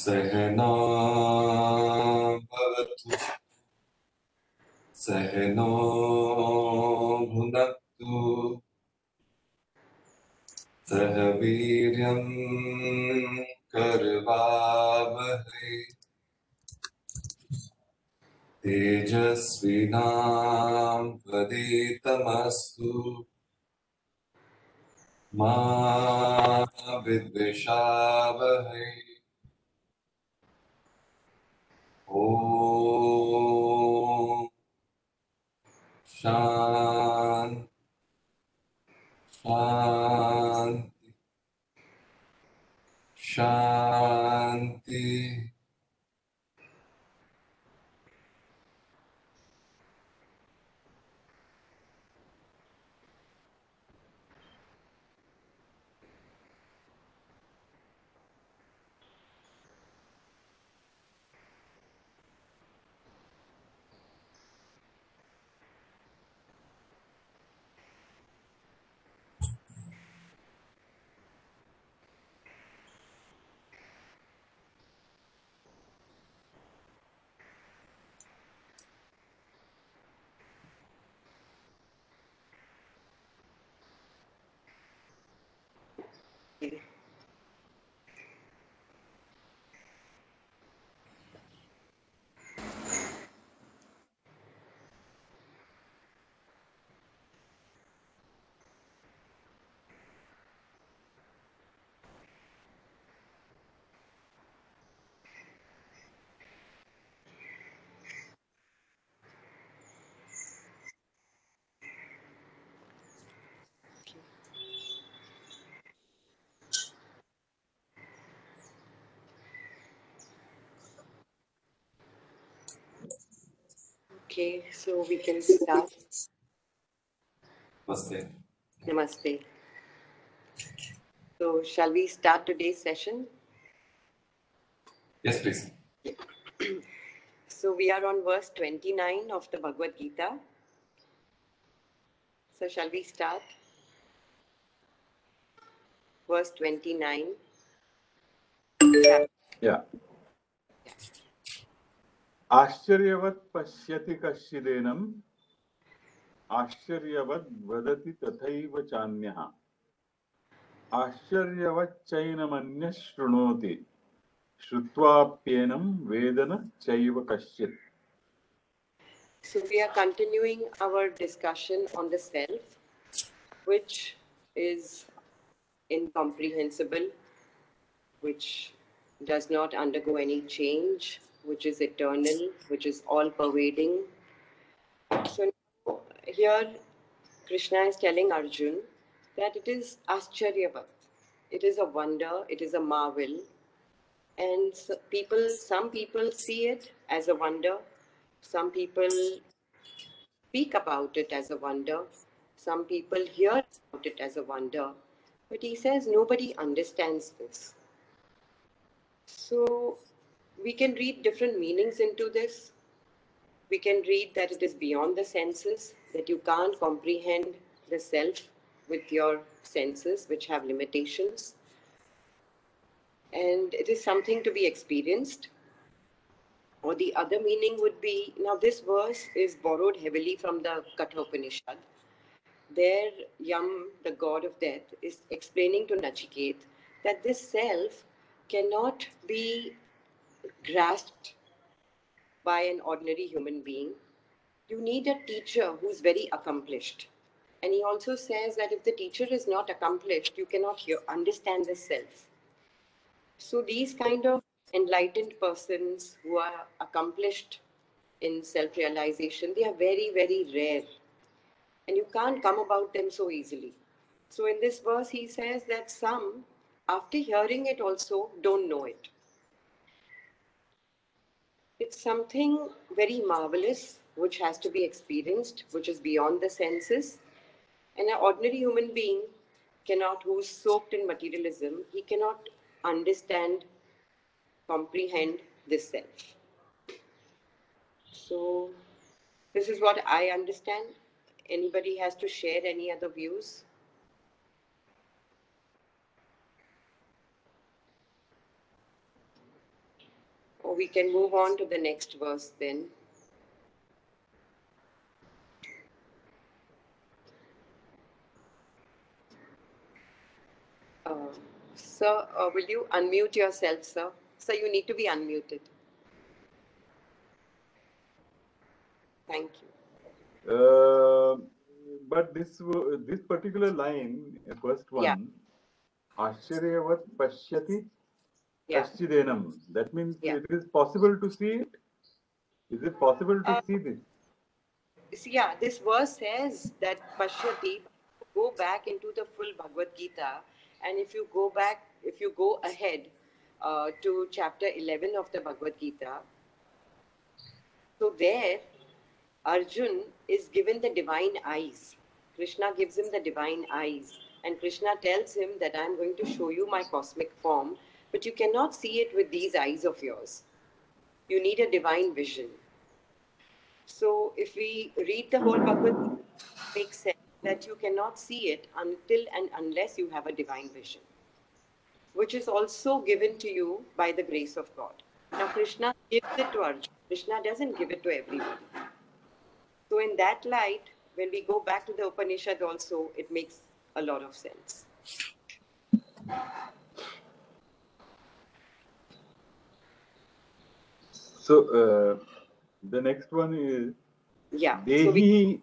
सहना भवतु सहनो भुनक्तु सह वीर्यं करवावहै तेजस्विनावधीतमस्तु मा विद्विषावहै ॐ शान्ति शान्ति शान्ति। Okay, so we can start. Namaste. Namaste. So, shall we start today's session? Yes, please. So, we are on verse 29 of the Bhagavad Gita. So, shall we start? Verse 29. Yeah. आश्चर्यवत् पश्यति कश्चिदेनम् आश्चर्यवद् वदति तथैव चान्यः आश्चर्यवच्चैनमन्यः शृणोति श्रुत्वाप्येनं वेद न चैव कश्चित्. So, we are continuing our discussion on the self, which is incomprehensible, which does not undergo any change, which is eternal, which is all-pervading. So now, here Krishna is telling Arjun that it is Ascharyavat. It is a wonder, it is a marvel. And some people see it as a wonder. Some people speak about it as a wonder. Some people hear about it as a wonder. But he says nobody understands this. So we can read different meanings into this. We can read that it is beyond the senses, that you can't comprehend the self with your senses, which have limitations. And it is something to be experienced. Or the other meaning would be, now this verse is borrowed heavily from the Kathopanishad. There, Yam, the god of death, is explaining to Nachiket that this self cannot be grasped by an ordinary human being. You need a teacher who's very accomplished. And he also says that if the teacher is not accomplished, you cannot understand the self. So these kind of enlightened persons who are accomplished in self-realization, they are very, very rare. And you can't come about them so easily. So in this verse, he says that some, after hearing it also, don't know it. It's something very marvelous, which has to be experienced, which is beyond the senses. And an ordinary human being who's soaked in materialism, he cannot understand, comprehend this self. So, this is what I understand. Anybody has to share any other views? Or we can move on to the next verse then. Sir, will you unmute yourself, sir? Sir, you need to be unmuted. Thank you. But this particular line, first one, Yeah. Ashcharyavat pashyati Yeah. kaschidenam. That means Yeah. it is possible to see it. Is it possible to see this? See, yeah, this verse says that Pashyati, go back into the full Bhagavad Gita, and if you go ahead to chapter 11 of the Bhagavad Gita, so there Arjun is given the divine eyes. Krishna gives him the divine eyes, and Krishna tells him that I am going to show you my cosmic form, but you cannot see it with these eyes of yours. You need a divine vision. So if we read the whole Bhagavad Gita, it makes sense that you cannot see it until and unless you have a divine vision, which is also given to you by the grace of God. Now Krishna gives it to Arjuna. Krishna doesn't give it to everybody. So in that light, when we go back to the Upanishad also, it makes a lot of sense. So the next one is Yeah. Dehi,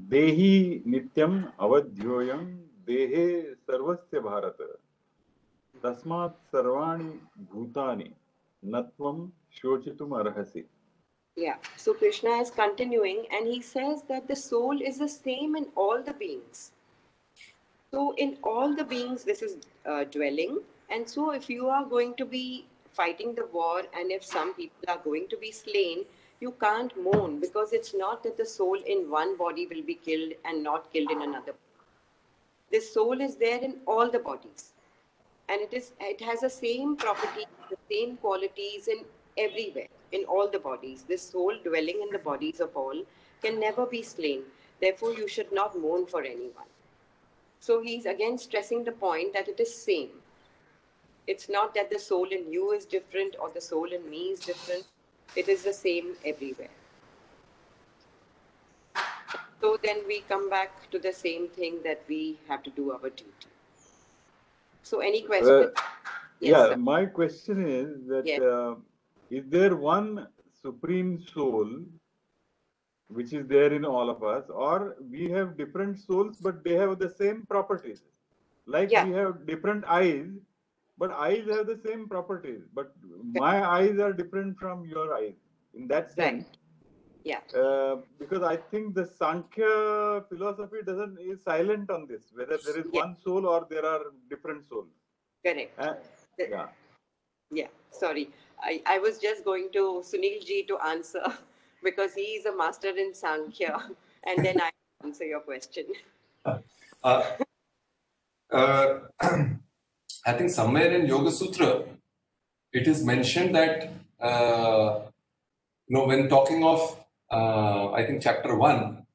Dehi nityam avadhyoyam dehe sarvasya bharata tasmat sarvani bhutani natvam shochitum arhasi. Yeah. So Krishna is continuing and he says that the soul is the same in all the beings. So in all the beings, this is dwelling. And so if you are going to be fighting the war and if some people are going to be slain, you can't mourn because it's not that the soul in one body will be killed and not killed in another. The soul is there in all the bodies. And it has the same properties, the same qualities in everywhere, in all the bodies. This soul dwelling in the bodies of all can never be slain. Therefore, you should not mourn for anyone. So he's again stressing the point that it is same. It's not that the soul in you is different or the soul in me is different. It is the same everywhere. So then we come back to the same thing that we have to do our duty. So any question? Yes, my question is that yes. Is there one supreme soul which is there in all of us, or we have different souls but they have the same properties? Like we have different eyes, but eyes have the same properties. But my eyes are different from your eyes. In that sense, because I think the Sankhya philosophy is silent on this, whether there is one soul or there are different souls. Correct. Sorry. I was just going to Sunil ji to answer because he is a master in Sankhya and then I answer your question. I think somewhere in Yoga Sutra, it is mentioned that, when talking of, I think chapter 1,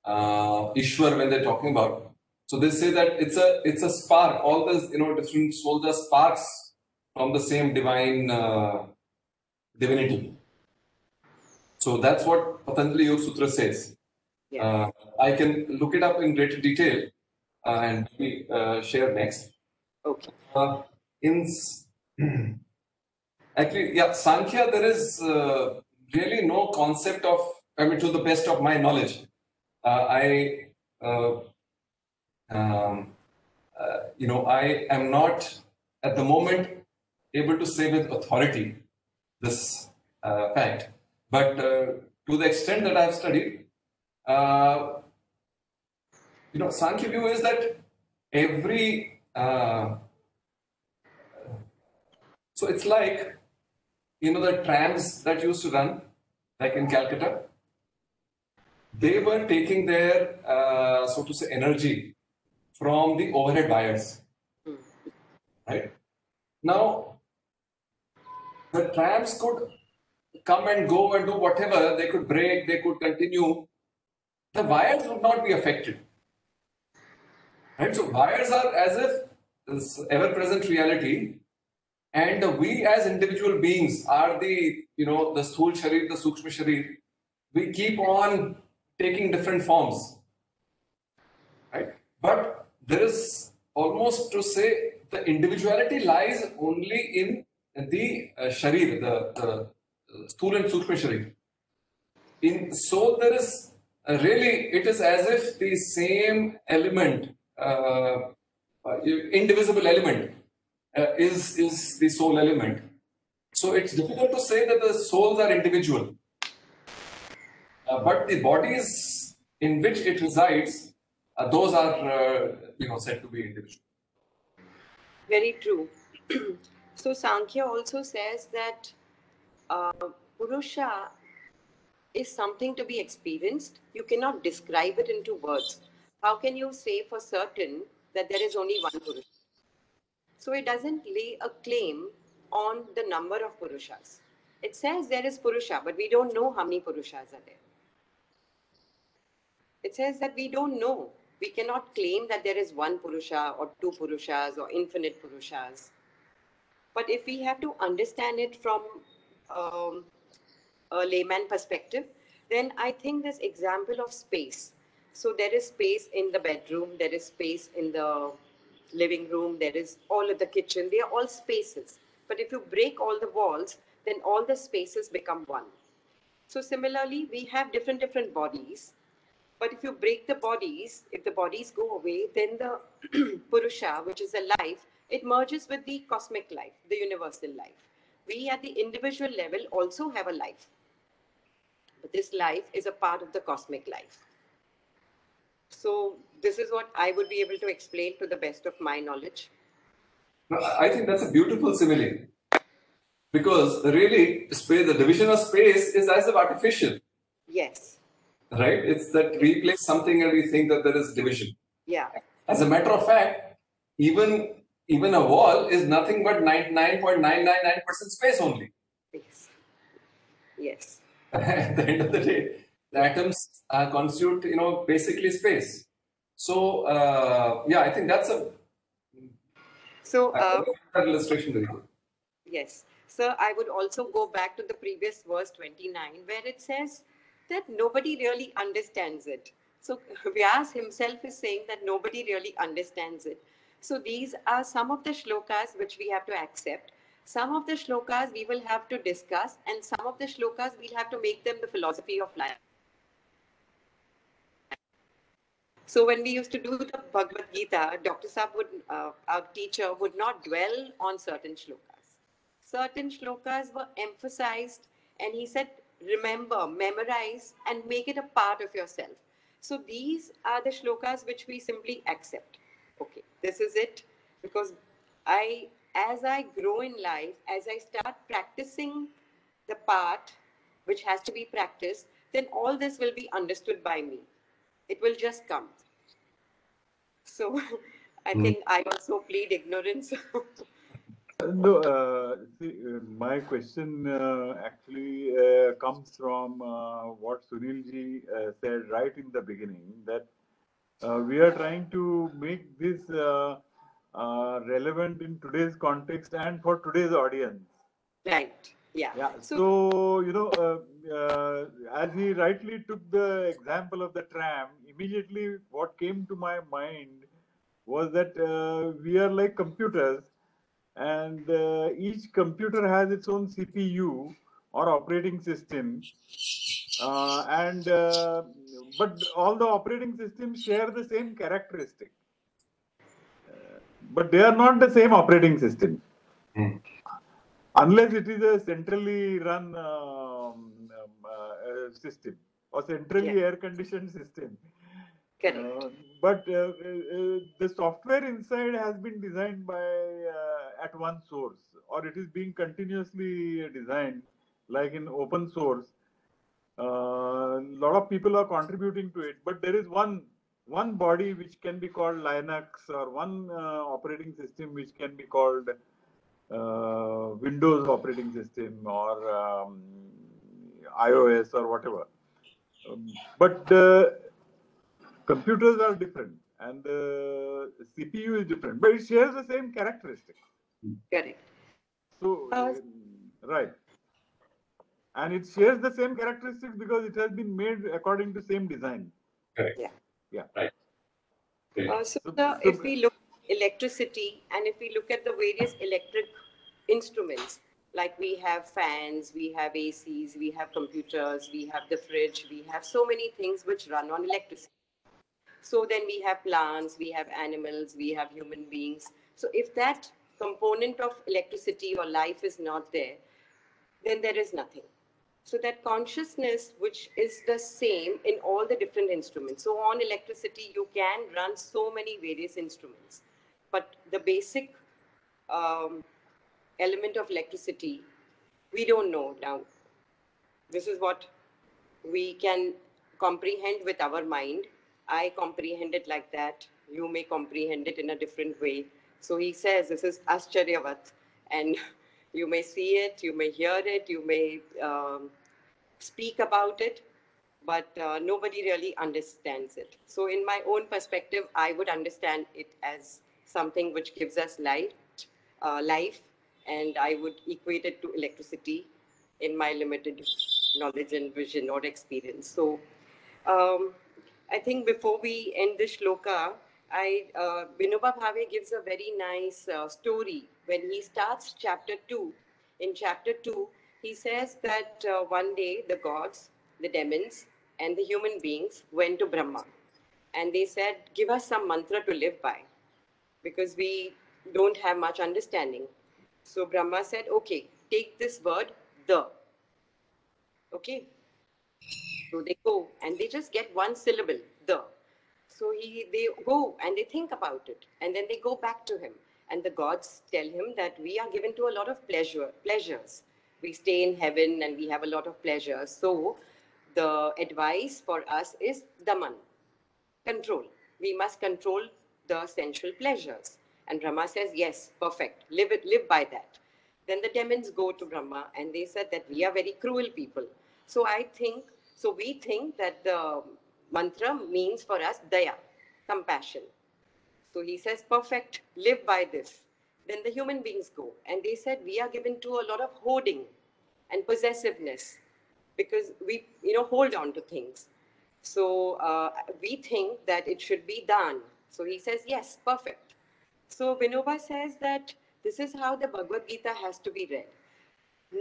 Ishwar, when they're talking about, so they say that it's a spark. All those, different souls are sparks from the same divine divinity. So that's what Patanjali Yoga Sutra says. I can look it up in greater detail and share next. Okay. Actually, Sankhya, there is really no concept of, to the best of my knowledge, I am not at the moment able to say with authority this fact. But to the extent that I have studied, Sankhya view is that every so it's like, the trams that used to run, like in Calcutta, they were taking their, so to say, energy from the overhead wires. Right? Now, the trams could come and go and do whatever. They could break, they could continue. The wires would not be affected. Right? So, wires are as if this ever-present reality And we as individual beings are the, the Sthul Sharir, the Sukshma Sharir. We keep on taking different forms, right? But there is almost to say the individuality lies only in the Sharir, the Sthul and Sukshma Sharir. In soul, there is really, it is as if the same element, indivisible element, is the soul element. So it's difficult to say that the souls are individual, but the bodies in which it resides, those are said to be individual. Very true. So Sankhya also says that Purusha is something to be experienced. You cannot describe it into words. How can you say for certain that there is only one Purusha? So it doesn't lay a claim on the number of Purushas. It says there is Purusha, but we don't know how many Purushas are there. It says that we don't know. We cannot claim that there is one Purusha or two Purushas or infinite Purushas. But if we have to understand it from a layman perspective, then I think this example of space. So there is space in the bedroom, there is space in the living room, there is all of the kitchen, they are all spaces. But if you break all the walls, then all the spaces become one. So similarly, we have different bodies. But if you break the bodies, if the bodies go away, then the Purusha, which is a life, it merges with the cosmic life, the universal life. We at the individual level also have a life. But this life is a part of the cosmic life. So this is what I would be able to explain to the best of my knowledge. I think that's a beautiful simile. Because really, space, the division of space is as if artificial. Yes. Right? It's that we place something and we think that there is division. Yeah. As a matter of fact, even a wall is nothing but 99.999% space only. Yes. Yes. At the end of the day, the atoms constitute, basically space. So, yeah, I think that's a illustration very good. Yes. So I would also go back to the previous verse 29, where it says that nobody really understands it. So Vyas himself is saying that nobody really understands it. So these are some of the shlokas which we have to accept. Some of the shlokas we will have to discuss, and some of the shlokas we'll have to make them the philosophy of life. So when we used to do the Bhagavad Gita, Dr. Saab would, our teacher, would not dwell on certain shlokas. Certain shlokas were emphasized, and he said, remember, memorize, and make it a part of yourself. So these are the shlokas which we simply accept. Okay, this is it. Because as I grow in life, as I start practicing the part which has to be practiced, then all this will be understood by me. It will just come. So I think I also plead ignorance. No, see, my question actually comes from what Sunilji said right in the beginning, that we are trying to make this relevant in today's context and for today's audience. Right. Yeah. Yeah. So, as he rightly took the example of the tram, immediately what came to my mind was that we are like computers, and each computer has its own CPU or operating system, but all the operating systems share the same characteristic, but they are not the same operating system. Unless it is a centrally run system or centrally air-conditioned system. Correct. But the software inside has been designed by at one source, or it is being continuously designed, like in open source. A lot of people are contributing to it, but there is one body which can be called Linux, or one operating system which can be called Windows operating system, or iOS, or whatever. But computers are different, and the CPU is different, but it shares the same characteristics. Correct. So, right. And it shares the same characteristics because it has been made according to same design. Correct. Yeah. Yeah. Right. Okay. If we look at electricity and if we look at the various electric instruments, like we have fans, we have ACs, we have computers, we have the fridge, we have so many things which run on electricity. So then we have plants, we have animals, we have human beings. So if that component of electricity or life is not there, then there is nothing. So that consciousness, which is the same in all the different instruments. So on electricity, you can run so many various instruments. But the basic element of electricity, we don't know now. This is what we can comprehend with our mind. I comprehend it like that. You may comprehend it in a different way. So he says this is Ascharyavat. And you may see it, you may hear it, you may speak about it, but nobody really understands it. So in my own perspective, I would understand it as something which gives us life, and I would equate it to electricity in my limited knowledge and vision or experience. So I think before we end this shloka, Vinoba Bhave gives a very nice story. When he starts chapter 2, in chapter 2, he says that one day the gods, the demons, and the human beings went to Brahma. And they said, give us some mantra to live by, because we don't have much understanding. So Brahma said, okay, take this word, the. Okay. So they go and they just get one syllable, the. So they go and they think about it, and then they go back to him. And the gods tell him that we are given to a lot of pleasures. We stay in heaven and we have a lot of pleasures. So the advice for us is daman, control. We must control the sensual pleasures. And Brahma says, yes, perfect. Live by that. Then the demons go to Brahma and they said that we are very cruel people. So we think that the mantra means for us daya, compassion. So he says, perfect, live by this. Then the human beings go and they said, we are given to a lot of hoarding and possessiveness because we, hold on to things. So we think that it should be done. So he says, yes, perfect. So Vinoba says that this is how the Bhagavad Gita has to be read.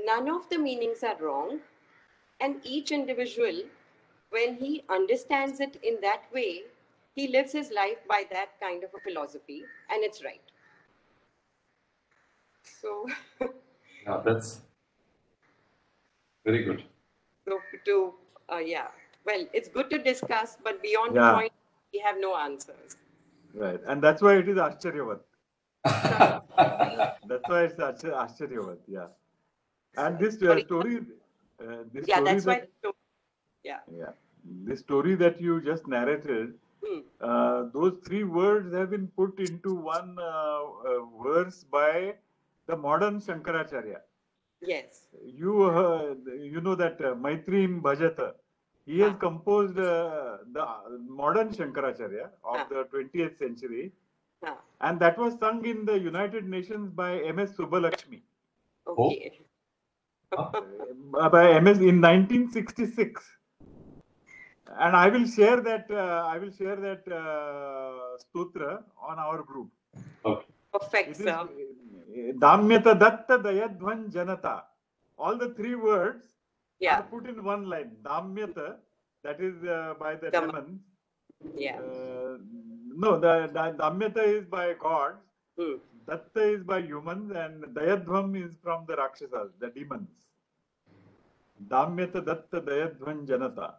None of the meanings are wrong. And each individual, when he understands it in that way, he lives his life by that kind of a philosophy, and it's right. So, Yeah, that's very good. So well, it's good to discuss, but beyond the Yeah. point, we have no answers. Right. And that's why it is Ascharyavat. That's why it's Ascharyavat. Yeah. And this Sorry. story, That's why. Yeah. this story that you just narrated, those three words have been put into one verse by the modern Shankaracharya. Yes. You know that Maitrim Bhajata. He has composed the modern Shankaracharya of the 20th century. And that was sung in the United Nations by M.S. Subbalakshmi. Okay. By MS in 1966. And I will share that stotra on our group. Okay. Perfect, sir. Damyata datta dayadvan janata. All the three words are put in one line. Damyata, that is by the demons. Yeah. No, the Damyata is by gods. Datta is by humans, and Dayadvam is from the Rakshasas, the demons. Damyata datta dayadvan janata.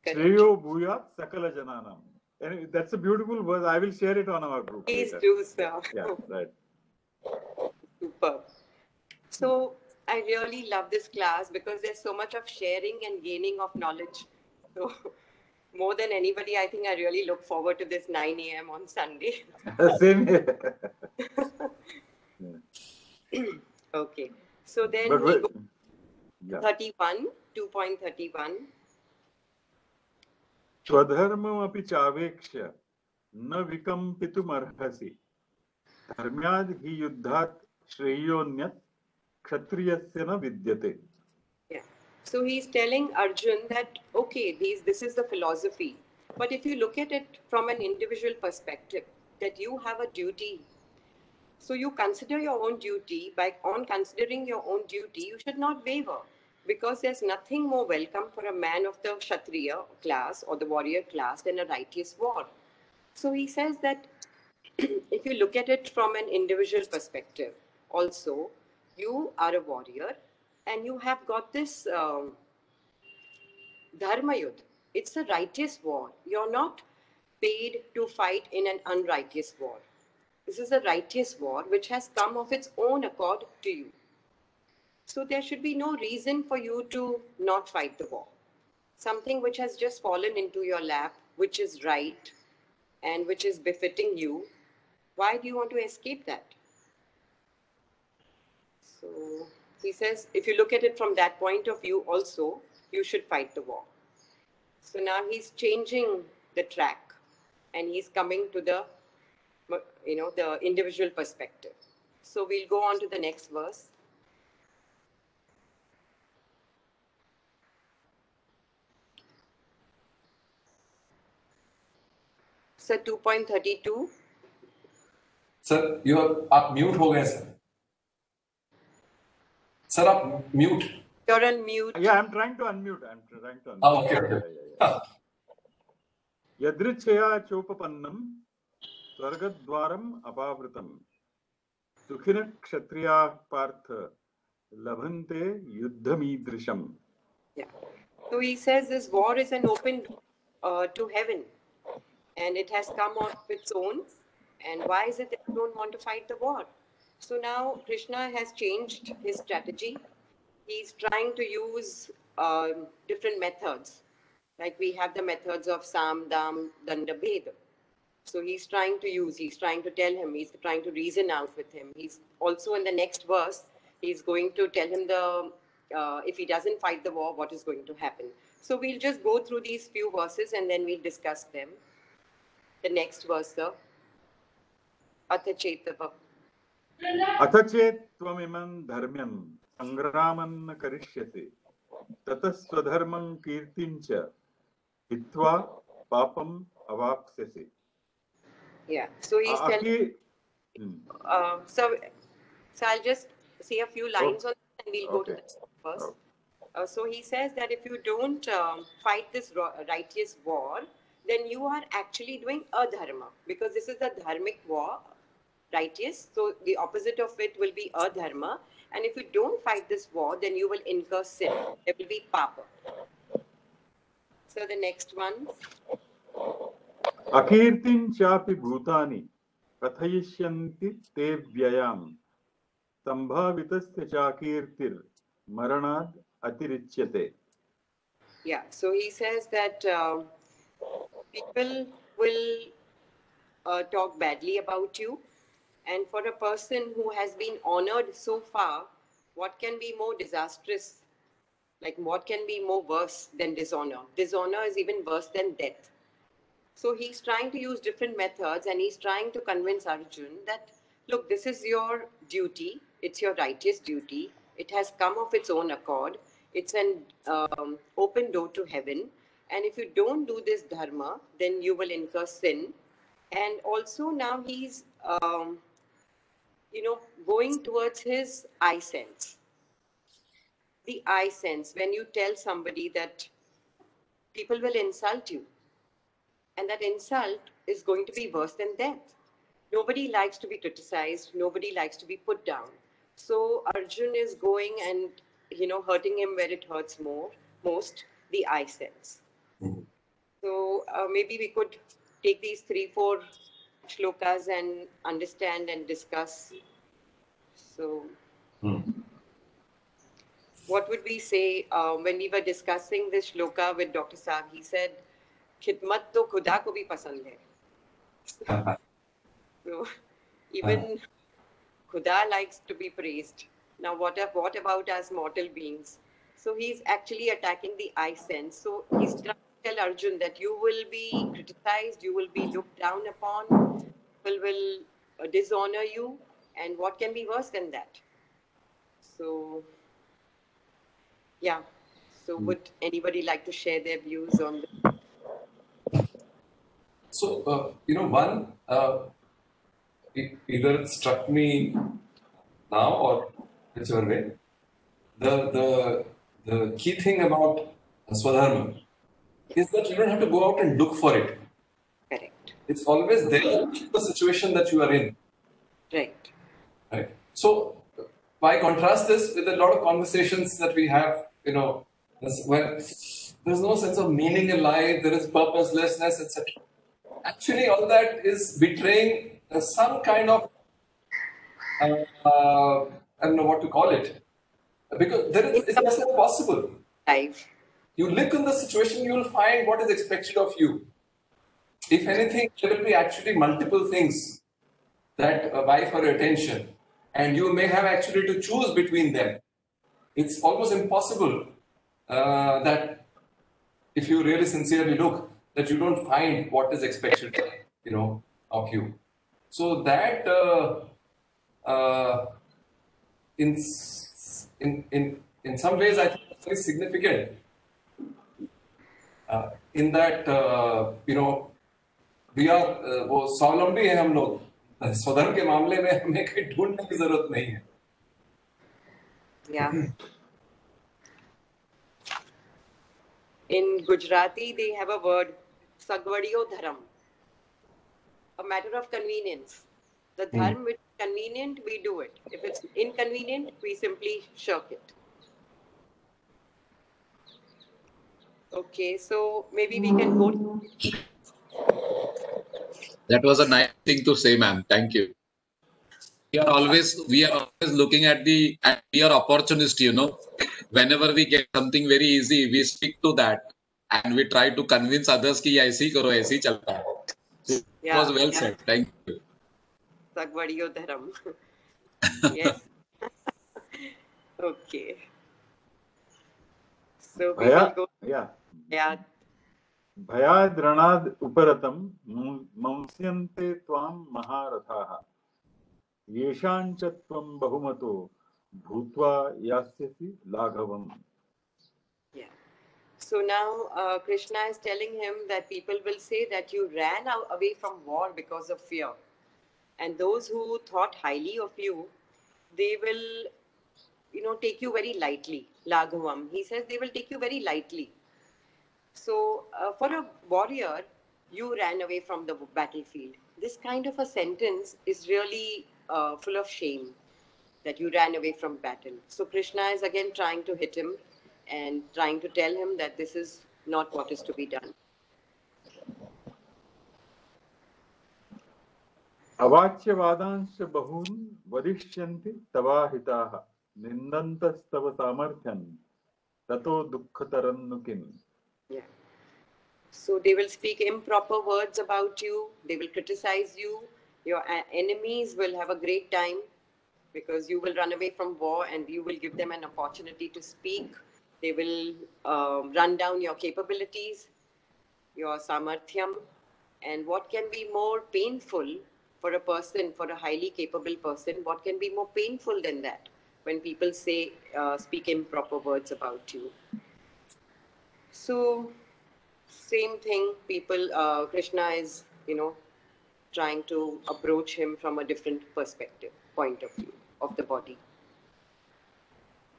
Shreyo bhuyat sakala jananam. And that's a beautiful verse. I will share it on our group. Please later. do, sir. Yeah, right. Super. So I really love this class because there's so much of sharing and gaining of knowledge. So more than anybody, I think I really look forward to this 9 a.m. on Sunday. Same here. Okay. So then we go 31, 2.31. Swadharmam api chaveksha na vikampitum arhasi. Dharmyad hi yuddhat shreyonyat kshatriyasya na vidyate. Yeah. So he's telling Arjun that, okay, this is the philosophy. But if you look at it from an individual perspective, that you have a duty. So you consider your own duty. On considering your own duty, you should not waver. Because there's nothing more welcome for a man of the Kshatriya class or the warrior class than a righteous war. So he says that if you look at it from an individual perspective, also, you are a warrior and you have got this Dharma Yudh. It's a righteous war. You're not paid to fight in an unrighteous war. This is a righteous war which has come of its own accord to you. So there should be no reason for you to not fight the war. Something which has just fallen into your lap, which is right and which is befitting you, why do you want to escape that? So he says, if you look at it from that point of view also, you should fight the war. So now he's changing the track and he's coming to the, the individual perspective. So we'll go on to the next verse. Sir, 2.32. Sir आप mute हो गए sir. Sir आप mute. You're on mute. Yeah, I'm trying to unmute. Oh, okay. Yeah. Yadrichaya chopapannam swargadwaram apavritam sukhina kshatriya partha labhante yuddhamidrisham. Yeah. So he says this war is an open to heaven and it has come of its own. And why is it that you don't want to fight the war? So now Krishna has changed his strategy. He's trying to use different methods. Like we have the methods of Sam, Dam, Danda, Bhed. So he's trying to tell him, he's trying to reason out with him. He's also in the next verse, he's going to tell him if he doesn't fight the war, what is going to happen. So we'll just go through these few verses and then we'll discuss them. The next verse, sir. Atha Chetava. Atha chet tvamimam dharmyam sangraman karishyase tataswadharmam kirtincha hitva papam avapsyase. Yeah. So he's telling. So I'll just say a few lines on this and we'll go to the next verse. So he says that if you don't fight this righteous war, then you are actually doing adharma, because this is a dharmic war, righteous. So the opposite of it will be adharma. And if you don't fight this war, then you will incur sin. There will be papa. So the next one. Akirtin chapi bhutani kathayishyanti te vyayam sambhavitasya chakirtir maranad atirichyate. Yeah, so he says that people will talk badly about you. And for a person who has been honored so far, what can be more disastrous? Like what can be more worse than dishonor? Dishonor is even worse than death. So he's trying to use different methods and he's trying to convince Arjun that, look, this is your duty. It's your righteous duty. It has come of its own accord. It's an open door to heaven. And if you don't do this dharma, then you will incur sin. And also now he's, going towards his eye sense. The eye sense, when you tell somebody that people will insult you, and that insult is going to be worse than death. Nobody likes to be criticized. Nobody likes to be put down. So Arjun is going and, hurting him where it hurts most, the eye sense. Mm-hmm. So maybe we could take these 3-4 shlokas and understand and discuss. So what would we say when we were discussing this shloka with Dr. Saab? He said, khidmat to khuda ko bhi pasand hai. So even Khuda likes to be praised. Now what about us mortal beings? So he's actually attacking the eye sense. So he's trying to tell Arjun that you will be criticized, you will be looked down upon, people will dishonor you, and what can be worse than that? So, yeah. So, would anybody like to share their views on this? So, one, either it struck me now or whichever way. The key thing about Swadharma is that you don't have to go out and look for it. Correct. It's always there, the situation that you are in. Right. Right. So, why contrast this with a lot of conversations that we have, where there's no sense of meaning in life, there is purposelessness, etc. Actually, all that is betraying some kind of, I don't know what to call it, because it's just not possible. Life. You look in the situation, you will find what is expected of you. If anything, there will be actually multiple things that vie for your attention, and you may have actually to choose between them. It's almost impossible that if you really sincerely look, that you don't find what is expected, of you. So that in some ways, I think it's very significant. In that we are वो स्वावलंबी है हम लोग स्वधर्म के मामले में हमें कहीं ढूंढने की जरूरत नहीं है. Yeah. In Gujarati, they have a word, Sagvadiyo Dharam, a matter of convenience. The dharma which is convenient, we do it. If it's inconvenient, we simply shirk it. Okay, so maybe we can go. That was a nice thing to say, ma'am. Thank you. We are always looking at we are opportunist, Whenever we get something very easy, we stick to that and we try to convince others कि ऐसे ही करो, ऐसे ही चलता है. It was well said. Thank you. Sagvadiyo Dharam. Yes. Okay. So we will go. Yeah. Yeah. भयाद् रणाद् उपरतं मंस्यन्ते त्वां महारथाः येषां च त्वं बहुमतो भूत्वा यास्यसि लाघवम्. Yeah. So now Krishna is telling him that people will say that you ran away from war because of fear. And those who thought highly of you, they will, take you very lightly. Laghavam. He says they will take you very lightly. So for a warrior, you ran away from the battlefield. This kind of a sentence is really full of shame, that you ran away from battle. So Krishna is again trying to hit him and trying to tell him that this is not what is to be done. अवाच्यवादांश्च बहून् वदिष्यन्ति तवाहिताः निन्दन्तस्तव सामर्थ्यं ततो दुःखतरं नु किम्. Yeah. So they will speak improper words about you. They will criticize you. Your enemies will have a great time because you will run away from war and you will give them an opportunity to speak. They will run down your capabilities, your samarthyam. And what can be more painful for a person, for a highly capable person, what can be more painful than that when people say, speak improper words about you? So, same thing, Krishna is, trying to approach him from a different perspective, point of view of the body.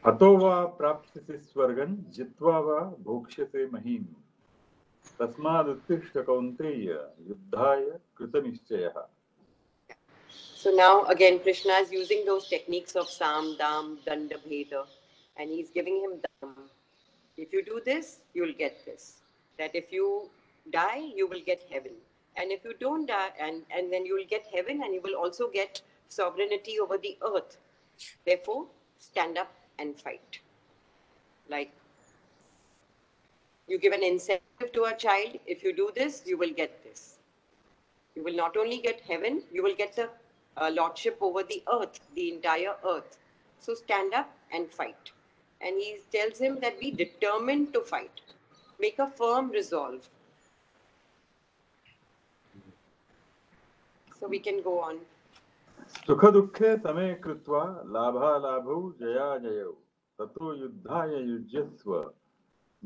हतो वा प्राप्स्यसि स्वर्गं जित्वा वा भोक्ष्यसे महीम् तस्मादुत्तिष्ठ कौन्तेय युद्धाय कृतनिश्चयः. So now again Krishna is using those techniques of Sam, Dam, Danda, Bheda, and he's giving him Dam. If you do this, you'll get this. That if you die, you will get heaven. And if you don't die, and then you will get heaven and you will also get sovereignty over the earth. Therefore, stand up and fight. Like you give an incentive to a child, if you do this, you will get this. You will not only get heaven, you will get the lordship over the earth, the entire earth. So stand up and fight. And he tells him that be determined to fight. Make a firm resolve. So we can go on. सुखदुःखे समे कृत्वा लाभालाभौ जयाजयौ ततो युद्धाय युज्यस्व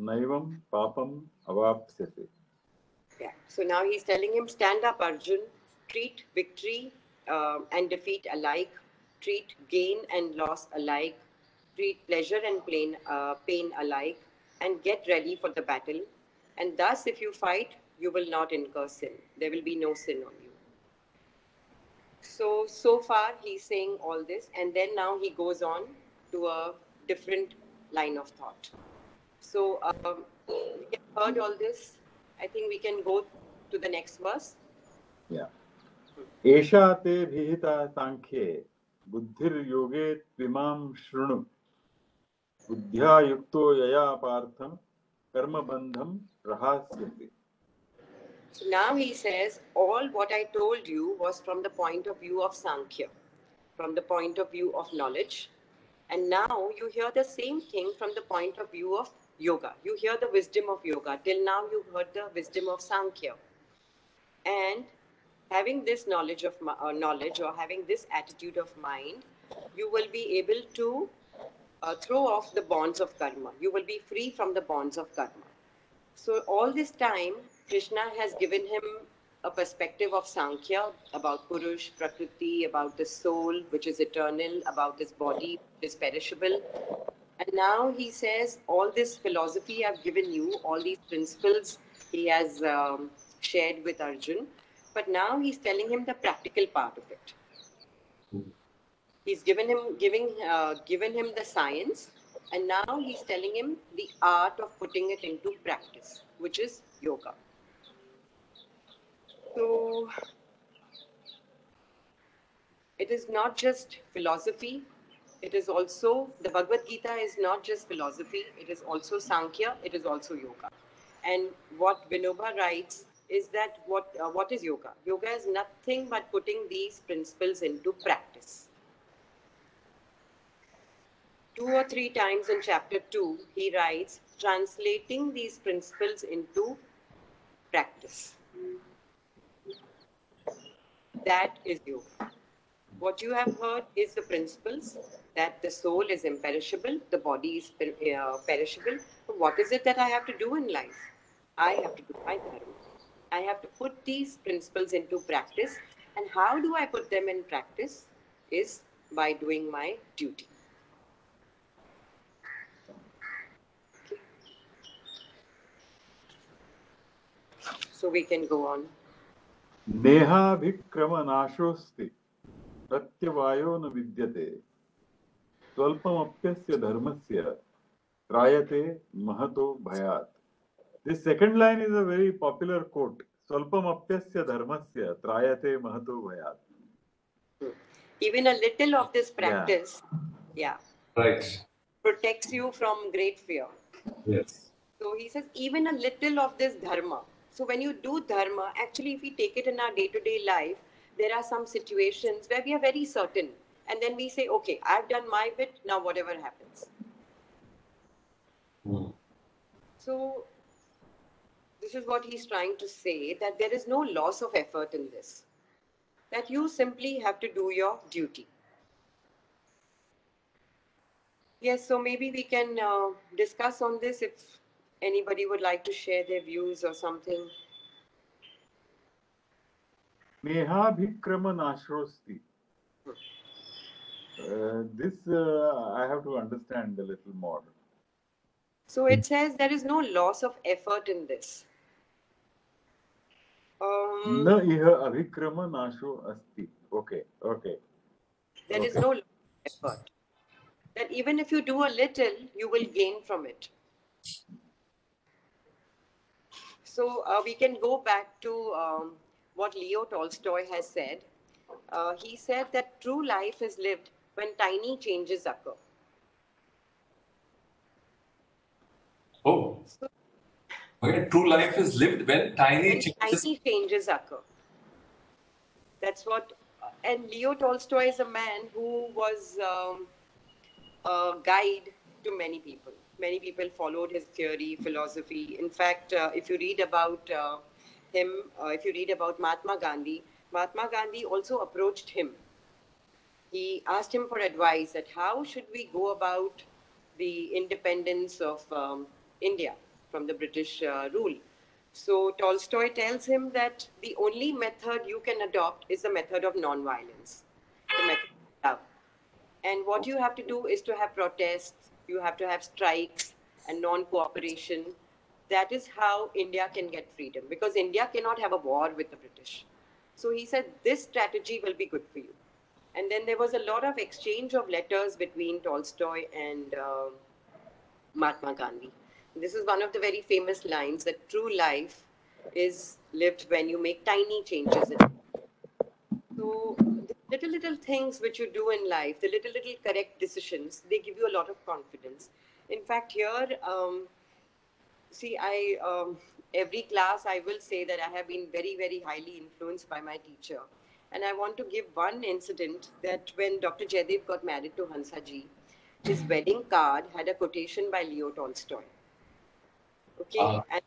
नैवं पापम् अवाप्स्यसे. Yeah. So now he's telling him, stand up, Arjun, treat victory and defeat alike, treat gain and loss alike, treat pleasure and pain alike, and get ready for the battle. And thus, if you fight, you will not incur sin. There will be no sin on you. So far, he's saying all this, and then now he goes on to a different line of thought. So we have heard all this. I think we can go to the next verse. Yeah. एषा ते भिहिता सांख्ये बुद्धिर्योगे त्विमां शृणु बुद्ध्या युक्तो यया पार्थं कर्मबन्धं प्रहास्यति. So now he says, all what I told you was from the point of view of Sankhya, from the point of view of knowledge. And now you hear the same thing from the point of view of yoga. You hear the wisdom of yoga. Till now you heard the wisdom of Sankhya. And having this knowledge or having this attitude of mind, you will be able to throw off the bonds of karma. You will be free from the bonds of karma. So all this time, Krishna has given him a perspective of Sankhya about Purush, Prakriti, about the soul, which is eternal, about this body, which is perishable. And now he says, all this philosophy I've given you, all these principles he has shared with Arjun, but now he's telling him the practical part of it. He's given him the science, and now he's telling him the art of putting it into practice, which is yoga. So it is not just philosophy. It is also, the Bhagavad Gita is not just philosophy. It is also Sankhya. It is also yoga. And what Vinoba writes is that what is yoga? Yoga is nothing but putting these principles into practice. 2 or 3 times in chapter 2, he writes, translating these principles into practice. That is yoga. What you have heard is the principles, that the soul is imperishable, the body is perishable. But what is it that I have to do in life? I have to do my dharma. I have to put these principles into practice. And how do I put them in practice? Is by doing my duty. So we can go on. नेहाभिक्रमनाशोऽस्ति प्रत्यवायो न विद्यते स्वल्पमप्यस्य धर्मस्य त्रायते महतो भयात्. This second line is a very popular quote. Swalpamapyasya dharmasya trayate mahato bhayat. Even a little of this practice, Right. protects you from great fear. Yes. So he says, even a little of this dharma. So when you do dharma, actually, if we take it in our day-to-day life, there are some situations where we are very certain. And then we say, okay, I've done my bit, now whatever happens. So this is what he's trying to say, that there is no loss of effort in this. That you simply have to do your duty. Yes, so maybe we can discuss on this if anybody would like to share their views or something. Nehabhikrama nashrosti. This I have to understand a little more. So it says there is no loss of effort in this. Na iha abhikrama nasho asti. Okay. There is no loss of effort. That even if you do a little, you will gain from it. So we can go back to what Leo Tolstoy has said. He said that true life is lived when tiny changes occur. Oh. Okay, true life is lived when tiny changes occur. That's what. And Leo Tolstoy is a man who was a guide to many people. Many people followed his theory, philosophy. In fact, if you read about him, if you read about Mahatma Gandhi also approached him he asked him for advice that how should we go about the independence of India from the British rule. So Tolstoy tells him that the only method you can adopt is the method of non-violence, the method of love. And what you have to do is to have protests, you have to have strikes and non-cooperation. That is how India can get freedom, because India cannot have a war with the British. So he said this strategy will be good for you. And then there was a lot of exchange of letters between Tolstoy and Mahatma Gandhi. This is one of the very famous lines that true life is lived when you make tiny changes in it. So the little things which you do in life, the little correct decisions, they give you a lot of confidence. In fact, here, see, every class I will say that I have been very highly influenced by my teacher. And I want to give one incident that when Dr. Jaidev got married to Hansaji, his wedding card had a quotation by Leo Tolstoy. Okay, and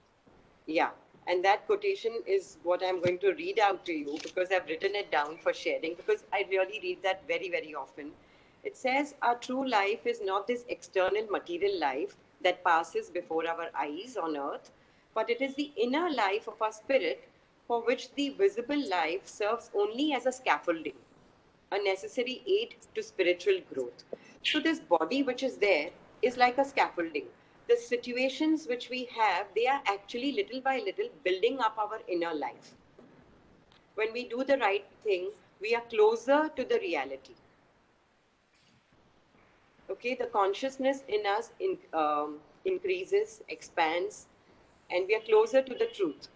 yeah, and that quotation is what I'm going to read out to you because I've written it down for sharing because I really read that very often. It says, our true life is not this external material life that passes before our eyes on earth, but it is the inner life of our spirit for which the visible life serves only as a scaffolding, a necessary aid to spiritual growth. So, this body which is there is like a scaffolding. The situations which we have, they are actually little by little building up our inner life. When we do the right thing, we are closer to the reality. Okay, the consciousness in us increases, expands, and we are closer to the truth.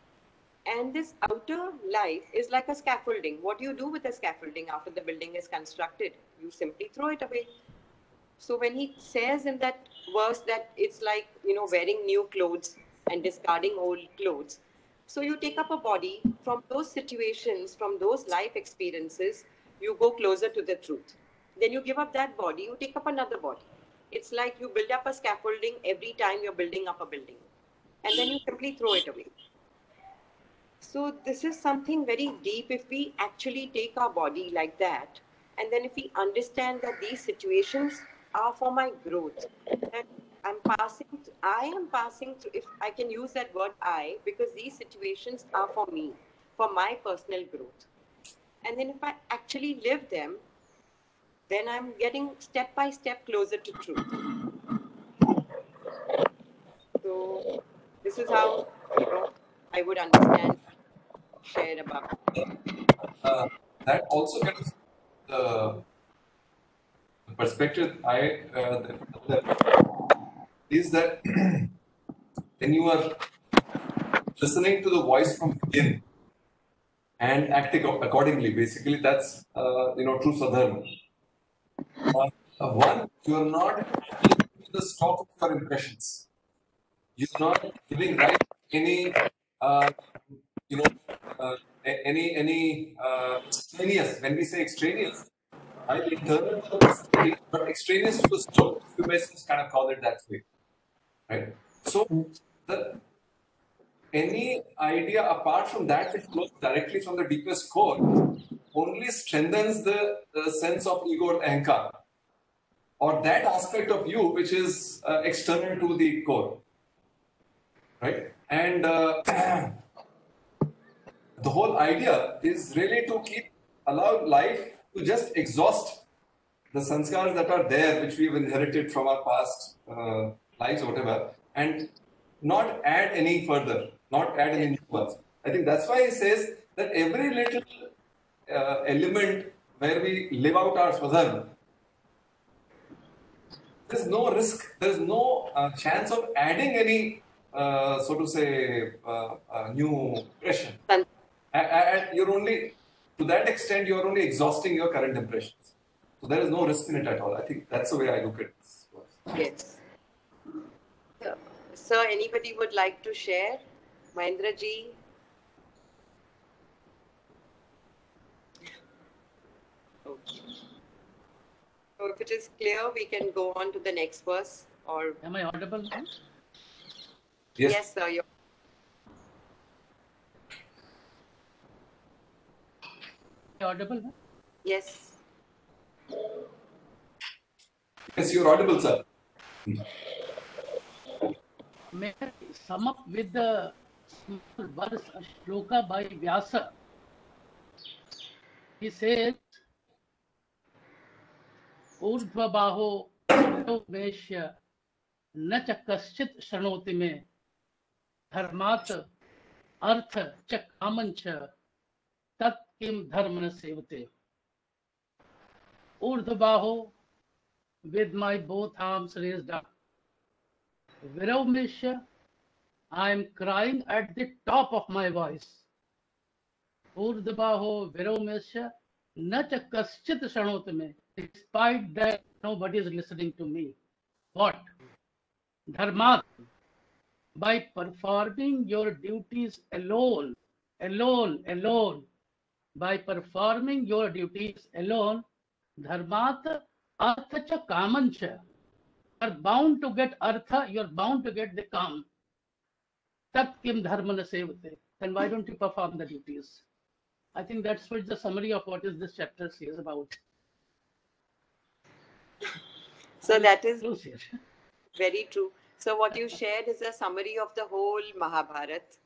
And this outer life is like a scaffolding. What do you do with the scaffolding after the building is constructed? You simply throw it away. So when he says in that verse that it's like, wearing new clothes and discarding old clothes. So you take up a body from those situations, from those life experiences, you go closer to the truth. Then you give up that body, you take up another body. It's like you build up a scaffolding every time you're building up a building. And then you simply throw it away. So this is something very deep if we actually take our body like that. And then if we understand that these situations are for my growth, that I am passing through, if I can use that word I, because these situations are for me, for my personal growth. And then if I actually live them, then I'm getting step by step closer to truth. So this is how, I would understand, share about. That also kind of the perspective is that when you are listening to the voice from within and acting accordingly, basically that's true sadharma. One, you are not taking the stock of your impressions. You're not giving right any you know any extraneous. When we say extraneous, I internal to the personality, but extraneous to the soul. If you may just kind of call it that way, right? So any idea apart from that which flows directly from the deepest core only strengthens the sense of ego and ahankar, or that aspect of you which is external to the core, right? And the whole idea is really to allow life to just exhaust the sanskars that are there, which we've inherited from our past lives or whatever, and not add any further, not add any new ones. I think that's why he says that every little element where we live out our swadharma, there's no risk, there's no chance of adding any, so to say, new impression. You're only, to that extent, you're only exhausting your current impressions. So there is no risk in it at all. I think that's the way I look at this. Yes. Sir, anybody would like to share? Mahendra ji? Okay. So if it is clear, we can go on to the next verse. Or am I audible? Yes, sir. Audible? Yes. Yes, you're audible, sir. May I sum up with the small verse, a shloka by Vyasa. He says, ऊर्ध्व बाहो वेश्य न च कश्चित् शृणोति मे धर्मात् अर्थ च कामञ्च तत् किं धर्म न सेवते. ऊर्ध्व बाहो, with my both arms raised up. Virovmishya, I am crying at the top of my voice. Urdhva baho Virovmishya, na cha kaschit shanoti me. Despite that, nobody is listening to me. What? Dharma, by performing your duties alone, by performing your duties alone, dharmat artha cha kamancha. You are bound to get artha, you are bound to get the kam. Tat kim dharma na sevate. Then why don't you perform the duties? I think that's what the summary of what is this chapter says about. So that is Close here. very true. So what you shared is a summary of the whole Mahabharat.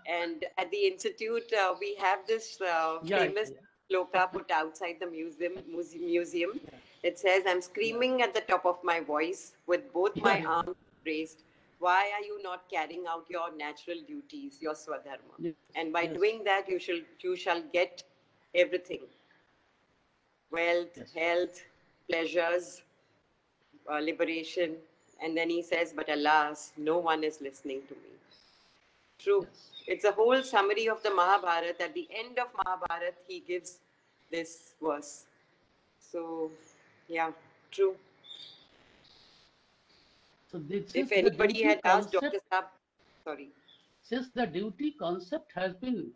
And at the institute, we have this famous shloka put outside the museum. It says, I'm screaming at the top of my voice with both my arms raised. Why are you not carrying out your natural duties, your swadharma? And by doing that, you shall get everything. Wealth, health, pleasures, liberation. And then he says, but alas, no one is listening to me. True. It's a whole summary of the Mahabharata. At the end of Mahabharata, he gives this verse. So, yeah, true. So this if anybody had asked Dr. Saab, sorry. Since the duty concept has been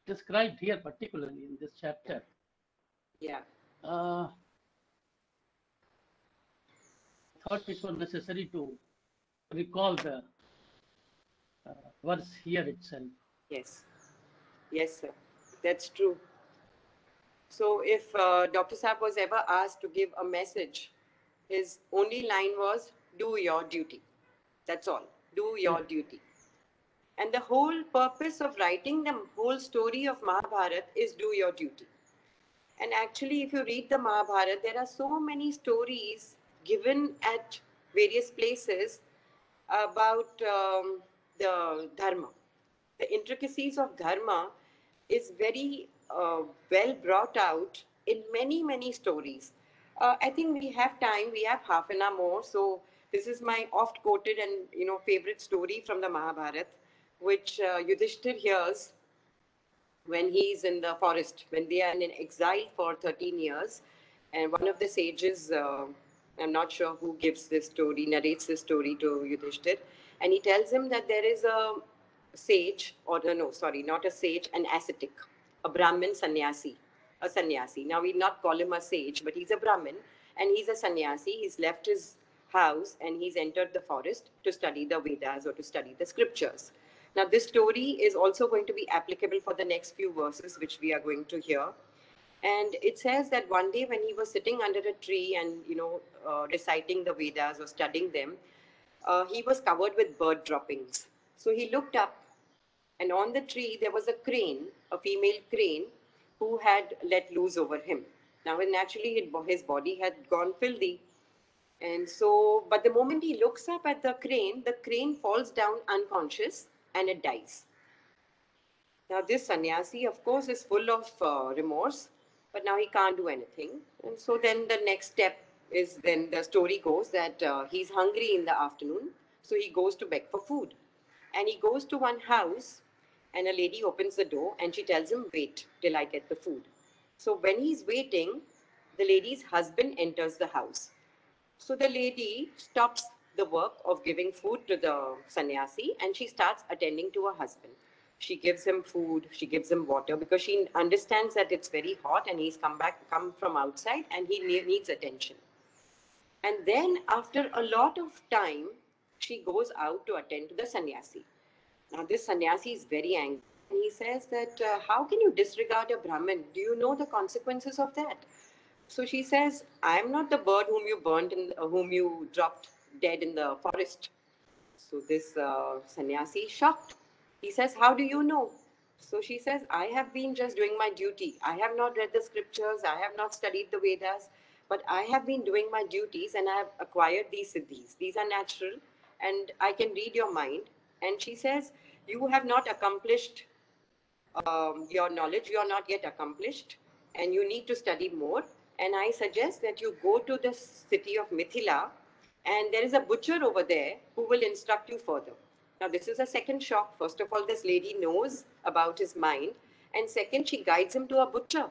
described here, particularly in this chapter. Yeah. I thought it was necessary to recall the verse here itself. Yes. Yes, sir. That's true. So if Dr. Saab was ever asked to give a message, his only line was, do your duty. That's all. Do your duty. And the whole purpose of writing the whole story of Mahabharata is do your duty. And actually, if you read the Mahabharata, there are so many stories given at various places about the dharma. The intricacies of dharma is very well brought out in many, many stories. I think we have time. We have half an hour more. So this is my oft-quoted and favorite story from the Mahabharata, which Yudhishthir hears when he's in the forest, when they are in exile for 13 years. And one of the sages, I'm not sure who gives this story, narrates this story to Yudhishthir, and he tells him that there is a sage, or no, sorry, not a sage, an ascetic, a Brahmin sannyasi, a sannyasi. Now, we'll not call him a sage, but he's a Brahmin, and he's a sannyasi. He's left his house and he's entered the forest to study the Vedas or to study the scriptures. Now, this story is also going to be applicable for the next few verses, which we are going to hear. And it says that one day when he was sitting under a tree and, reciting the Vedas or studying them, he was covered with bird droppings. So he looked up, and on the tree there was a crane, a female crane, who had let loose over him. Now, naturally, his body had gone filthy. And so, but the moment he looks up at the crane falls down unconscious and it dies. Now, this sannyasi, of course, is full of remorse, but now he can't do anything. And so then the next step is, then the story goes that he's hungry in the afternoon, so he goes to beg for food. And he goes to one house, and a lady opens the door, and she tells him, wait till I get the food. So when he's waiting, the lady's husband enters the house. So the lady stops the work of giving food to the sannyasi, and she starts attending to her husband. She gives him food, she gives him water, because she understands that it's very hot and he's come from outside and he needs attention. And then after a lot of time, she goes out to attend to the sannyasi. Now this sannyasi is very angry. And he says that, how can you disregard a Brahmin? Do you know the consequences of that? So she says, I am not the bird whom you burnt in, whom you dropped dead in the forest. So this sannyasi is shocked. He says, how do you know? So she says, I have been just doing my duty. I have not read the scriptures. I have not studied the Vedas, but I have been doing my duties and I have acquired these siddhis. These are natural and I can read your mind. And she says, you have not accomplished your knowledge, you are not yet accomplished and you need to study more. And I suggest that you go to the city of Mithila and there is a butcher over there who will instruct you further. Now, this is a second shock. First of all, this lady knows about his mind. And second, she guides him to a butcher.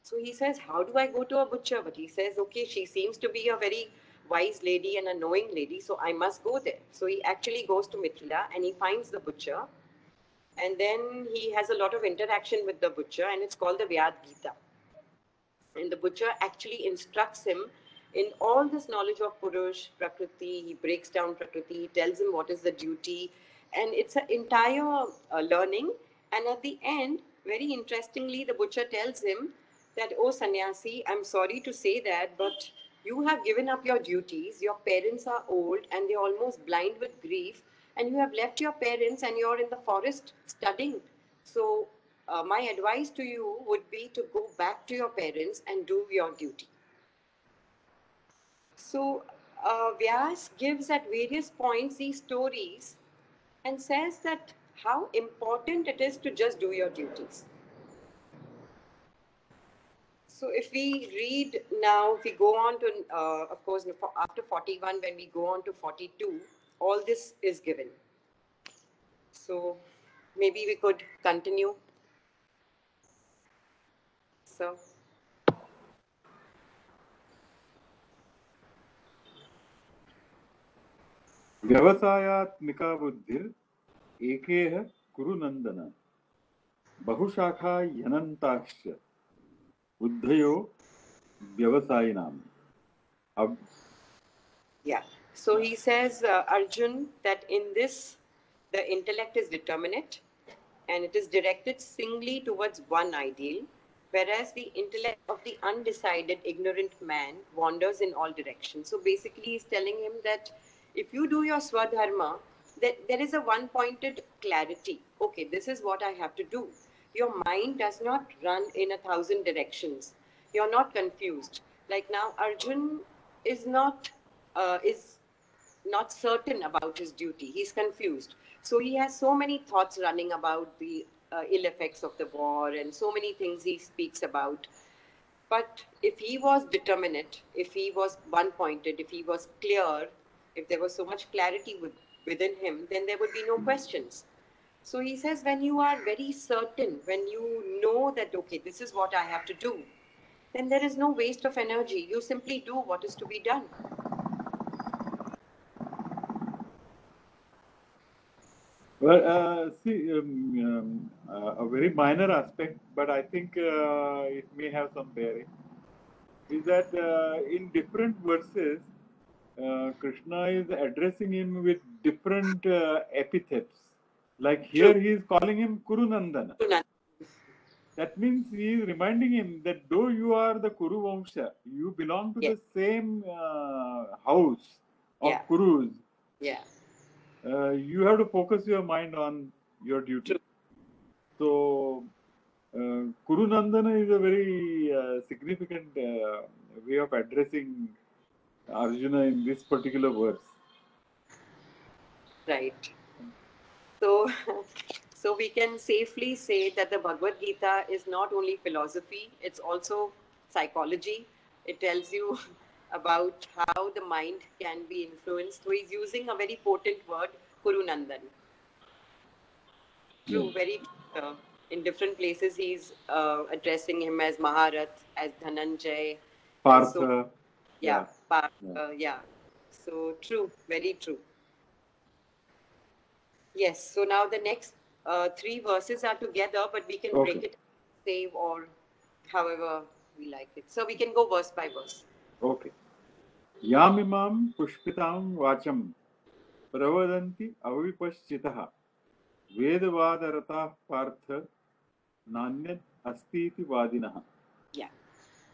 So he says, how do I go to a butcher? But he says, okay, she seems to be a very wise lady and a knowing lady, so I must go there. So he actually goes to Mithila and he finds the butcher and then he has a lot of interaction with the butcher and it's called the Vyad Gita. And the butcher actually instructs him in all this knowledge of Purush, Prakriti. He breaks down Prakriti, he tells him what is the duty, and it's an entire learning. And at the end, very interestingly, the butcher tells him that, oh sannyasi, I'm sorry to say that, but you have given up your duties. Your parents are old and they're almost blind with grief, and you have left your parents and you're in the forest studying. So my advice to you would be to go back to your parents and do your duty. So Vyas gives at various points these stories and says that how important it is to just do your duties. So if we read now, if we go on to, of course, after 41, when we go on to 42, all this is given. So maybe we could continue. So. व्यवसायात्मिका बुद्धिर एकेह कुरु नंदन बहुशाखा यनन्ताश्च बुद्धयो व्यवसायिनाम. Yeah. So he says, Arjun, that in this, the intellect is determinate and it is directed singly towards one ideal, whereas the intellect of the undecided, ignorant man wanders in all directions. So basically, he's telling him that if you do your swadharma, that there is a one-pointed clarity. Okay, this is what I have to do. Your mind does not run in 1,000 directions. You're not confused. Like now, Arjun is not certain about his duty. He's confused. So he has so many thoughts running about the ill effects of the war and so many things he speaks about. But if he was determinate, if he was one-pointed, if he was clear, if there was so much clarity within him, then there would be no questions. So he says, when you are very certain, when you know that, okay, this is what I have to do, then there is no waste of energy. You simply do what is to be done. Well, see, a very minor aspect, but I think it may have some bearing, is that in different verses, Krishna is addressing him with different epithets. Like here, he is calling him Kuru Nandana. That means he is reminding him that though you are the Kuru Vamsha, you belong to the same house of Kurus. Yeah. You have to focus your mind on your duty. So, Kuru Nandana is a very significant way of addressing Arjuna in this particular verse. Right. So, so we can safely say that the Bhagavad Gita is not only philosophy, it's also psychology. It tells you about how the mind can be influenced. So he's using a very potent word, Kuru Nandan. True, very true. In different places, he's addressing him as Maharath, as Dhananjay. Partha. So, Partha, yeah. So true, very true. Yes, so now the next three verses are together, but we can break it, save, or however we like it. So we can go verse by verse. Okay. Yamimam pushpitam vacham pravadanti avipashchitaha vedavadarata partha nanyat astiti vadinaha. Yeah.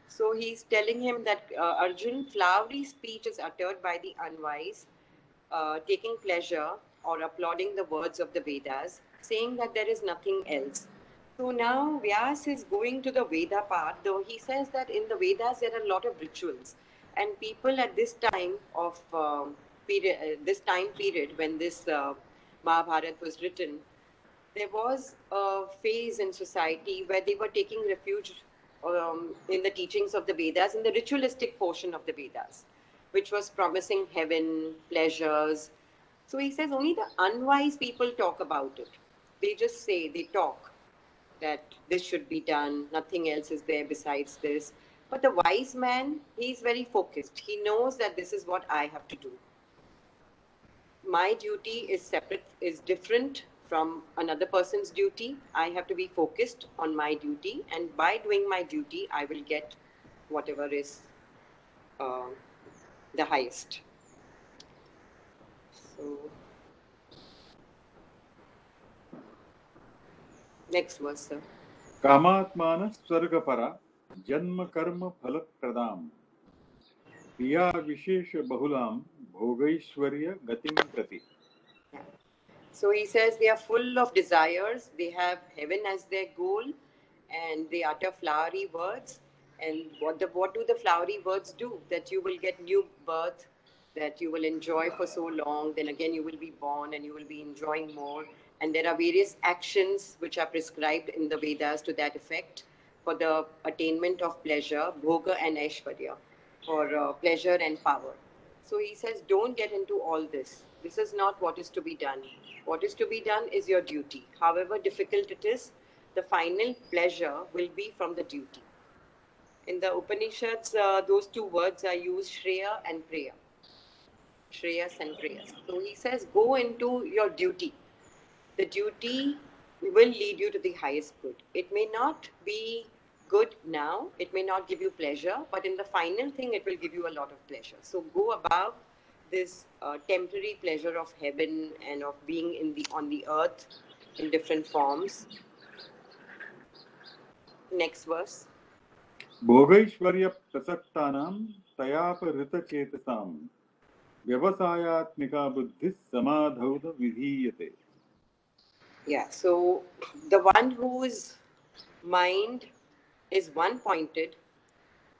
So he's telling him that Arjun, flowery speech is uttered by the unwise, taking pleasure or applauding the words of the Vedas, saying that there is nothing else. So now Vyas is going to the Veda part, though he says that in the Vedas there are a lot of rituals, and people at this time of this time period when this Mahabharata was written, there was a phase in society where they were taking refuge in the teachings of the Vedas, in the ritualistic portion of the Vedas, which was promising heaven, pleasures. So he says only the unwise people talk about it. They just say, they talk that this should be done, nothing else is there besides this. But the wise man, he's very focused. He knows that this is what I have to do. My duty is separate, is different from another person's duty. I have to be focused on my duty, and by doing my duty, I will get whatever is the highest. So, next verse, sir. Kamatmana Swargapara Janma Karma Phalapradam Priya Vishesha Bahulam Bhogaishwarya Gatim Prati. So he says they are full of desires, they have heaven as their goal, and they utter flowery words. And what do the flowery words do? That you will get new birth, that you will enjoy for so long, then again you will be born and you will be enjoying more. And there are various actions which are prescribed in the Vedas to that effect for the attainment of pleasure, bhoga and aishwarya, for pleasure and power. So he says, don't get into all this. This is not what is to be done. What is to be done is your duty. However difficult it is, the final pleasure will be from the duty. In the Upanishads, those two words are used, Shreya and Preya. Shreyas and Preyas. So he says, go into your duty. The duty will lead you to the highest good. It may not be good now, it may not give you pleasure, but in the final thing, it will give you a lot of pleasure. So go above this temporary pleasure of heaven and of being on the earth in different forms. Next verse. Bhogaishwarya Prasaktanam Tayaparita Chetasam Vyavasayatmika Buddhis Samadhauda Vidhiyate. Yeah, so the one whose mind is one-pointed,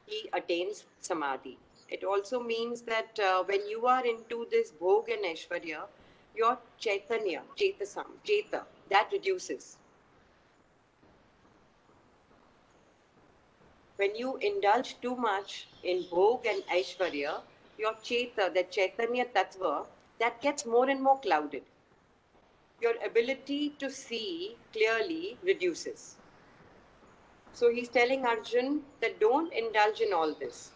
he attains samadhi. It also means that when you are into this bhog and aishwarya, your chaitanya, chetasam, cheta, that reduces. When you indulge too much in bhog and aishwarya, your cheta, the chaitanya tattva, that gets more and more clouded. Your ability to see clearly reduces. So he's telling Arjun that don't indulge in all this.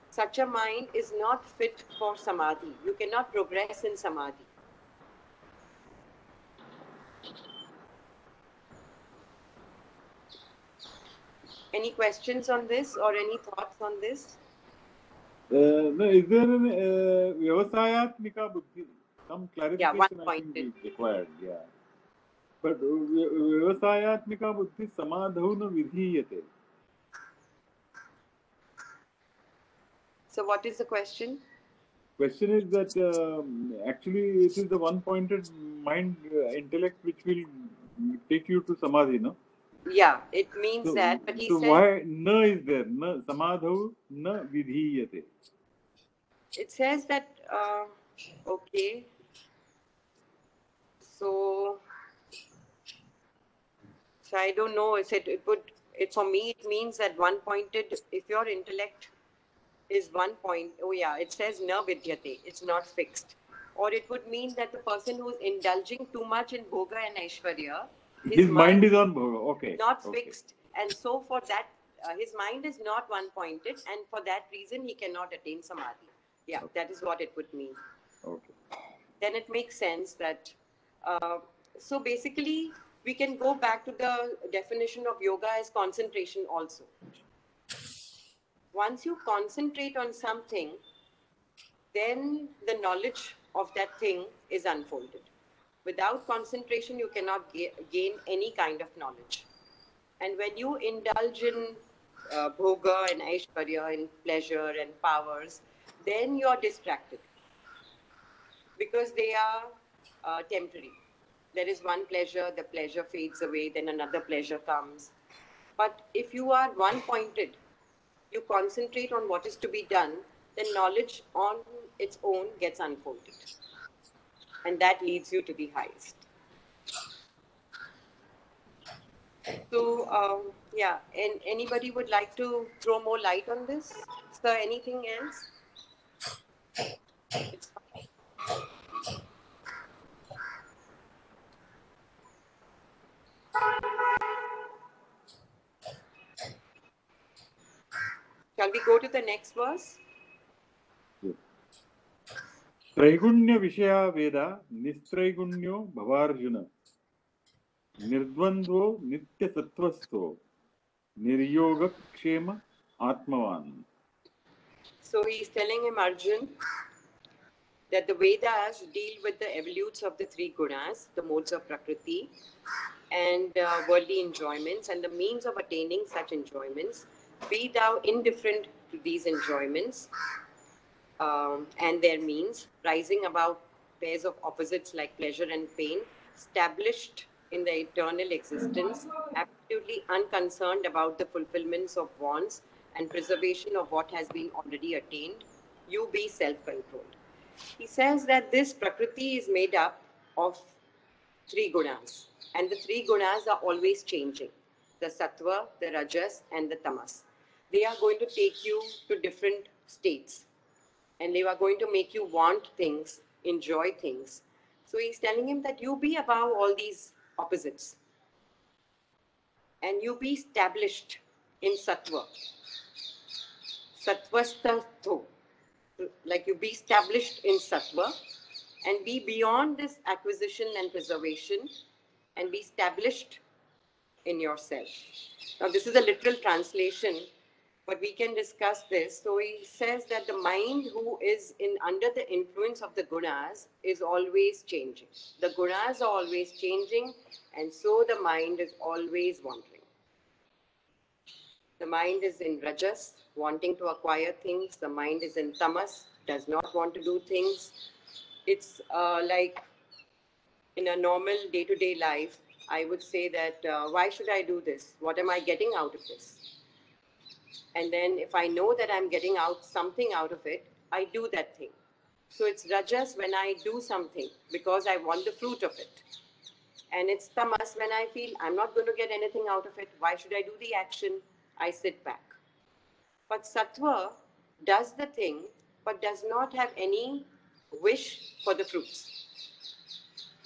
Such a mind is not fit for samadhi. You cannot progress in samadhi. Any questions on this or any thoughts on this? No, is there an Vyavasayatmika Buddhi? Some clarification I think one-pointed. is required. Yeah. But Vyavasayatmika Buddhi Samadhauna Vidhiyate. So what is the question? Question is that actually it is the one-pointed mind, intellect which will take you to Samadhi, no? Yeah, it means So, that, but he so said... why na is there? Na Samadhau na Vidhiyate. It says that, okay, so I don't know, for me it means that one-pointed, if your intellect is one point, oh yeah, it says na vidyate, it's not fixed. Or it would mean that the person who's indulging too much in bhoga and aishwarya, His mind is on bhoga, okay. Not fixed. And so for that, his mind is not one-pointed, and for that reason he cannot attain samadhi. Yeah, that is what it would mean. Okay. Then it makes sense that, so basically we can go back to the definition of yoga as concentration also. Once you concentrate on something, then the knowledge of that thing is unfolded. Without concentration, you cannot gain any kind of knowledge. And when you indulge in bhoga and aishwarya and pleasure and powers, then you're distracted because they are temporary. There is one pleasure, the pleasure fades away, then another pleasure comes. But if you are one pointed, you concentrate on what is to be done, then knowledge on its own gets unfolded. And that leads you to the highest. So, yeah, and anybody would like to throw more light on this? Sir, anything else? It's Shall we go to the next verse? Traigunya Vishaya Veda Nistraigunya Bhavarjuna Nirdvandvo Nitya Sattvasto Niryoga Kshema Atmavan. So he's telling him, Arjun, that the Vedas deal with the evolutes of the three gunas, the modes of Prakriti, and worldly enjoyments, and the means of attaining such enjoyments. Be thou indifferent to these enjoyments and their means, rising above pairs of opposites like pleasure and pain, established in the eternal existence, absolutely unconcerned about the fulfillments of wants and preservation of what has been already attained. You be self-controlled. He says that this Prakriti is made up of three gunas, and the three gunas are always changing: the sattva, the rajas, and the tamas. They are going to take you to different states, and they are going to make you want things, enjoy things. So he's telling him that you be above all these opposites, and you be established in sattva. Sattvastatho. Like you be established in sattva and be beyond this acquisition and preservation and be established in yourself. Now, this is a literal translation, but we can discuss this. So he says that the mind who is under the influence of the gunas is always changing. The gunas are always changing, and so the mind is always wandering. The mind is in rajas, wanting to acquire things. The mind is in tamas, does not want to do things. It's like in a normal day-to-day life, I would say that, why should I do this? What am I getting out of this? And then if I know that I'm getting out something out of it, I do that thing. So it's rajas when I do something because I want the fruit of it. And it's tamas when I feel I'm not going to get anything out of it. Why should I do the action? I sit back. But sattva does the thing, but does not have any wish for the fruits.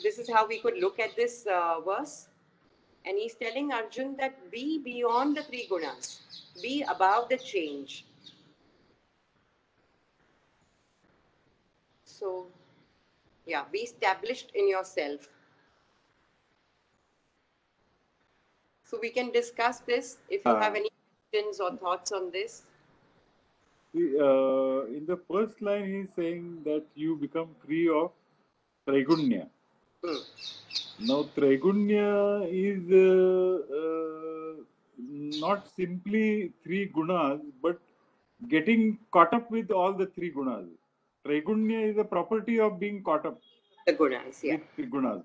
This is how we could look at this verse. And he's telling Arjun that be beyond the three gunas. Be above the change. So, yeah, be established in yourself. So we can discuss this if you have any questions or thoughts on this. In the first line, he's saying that you become free of Traigunya. Now, Traigunya is not simply three gunas, but getting caught up with all the three gunas. Traigunya is a property of being caught up The gunas, yeah. with the gunas.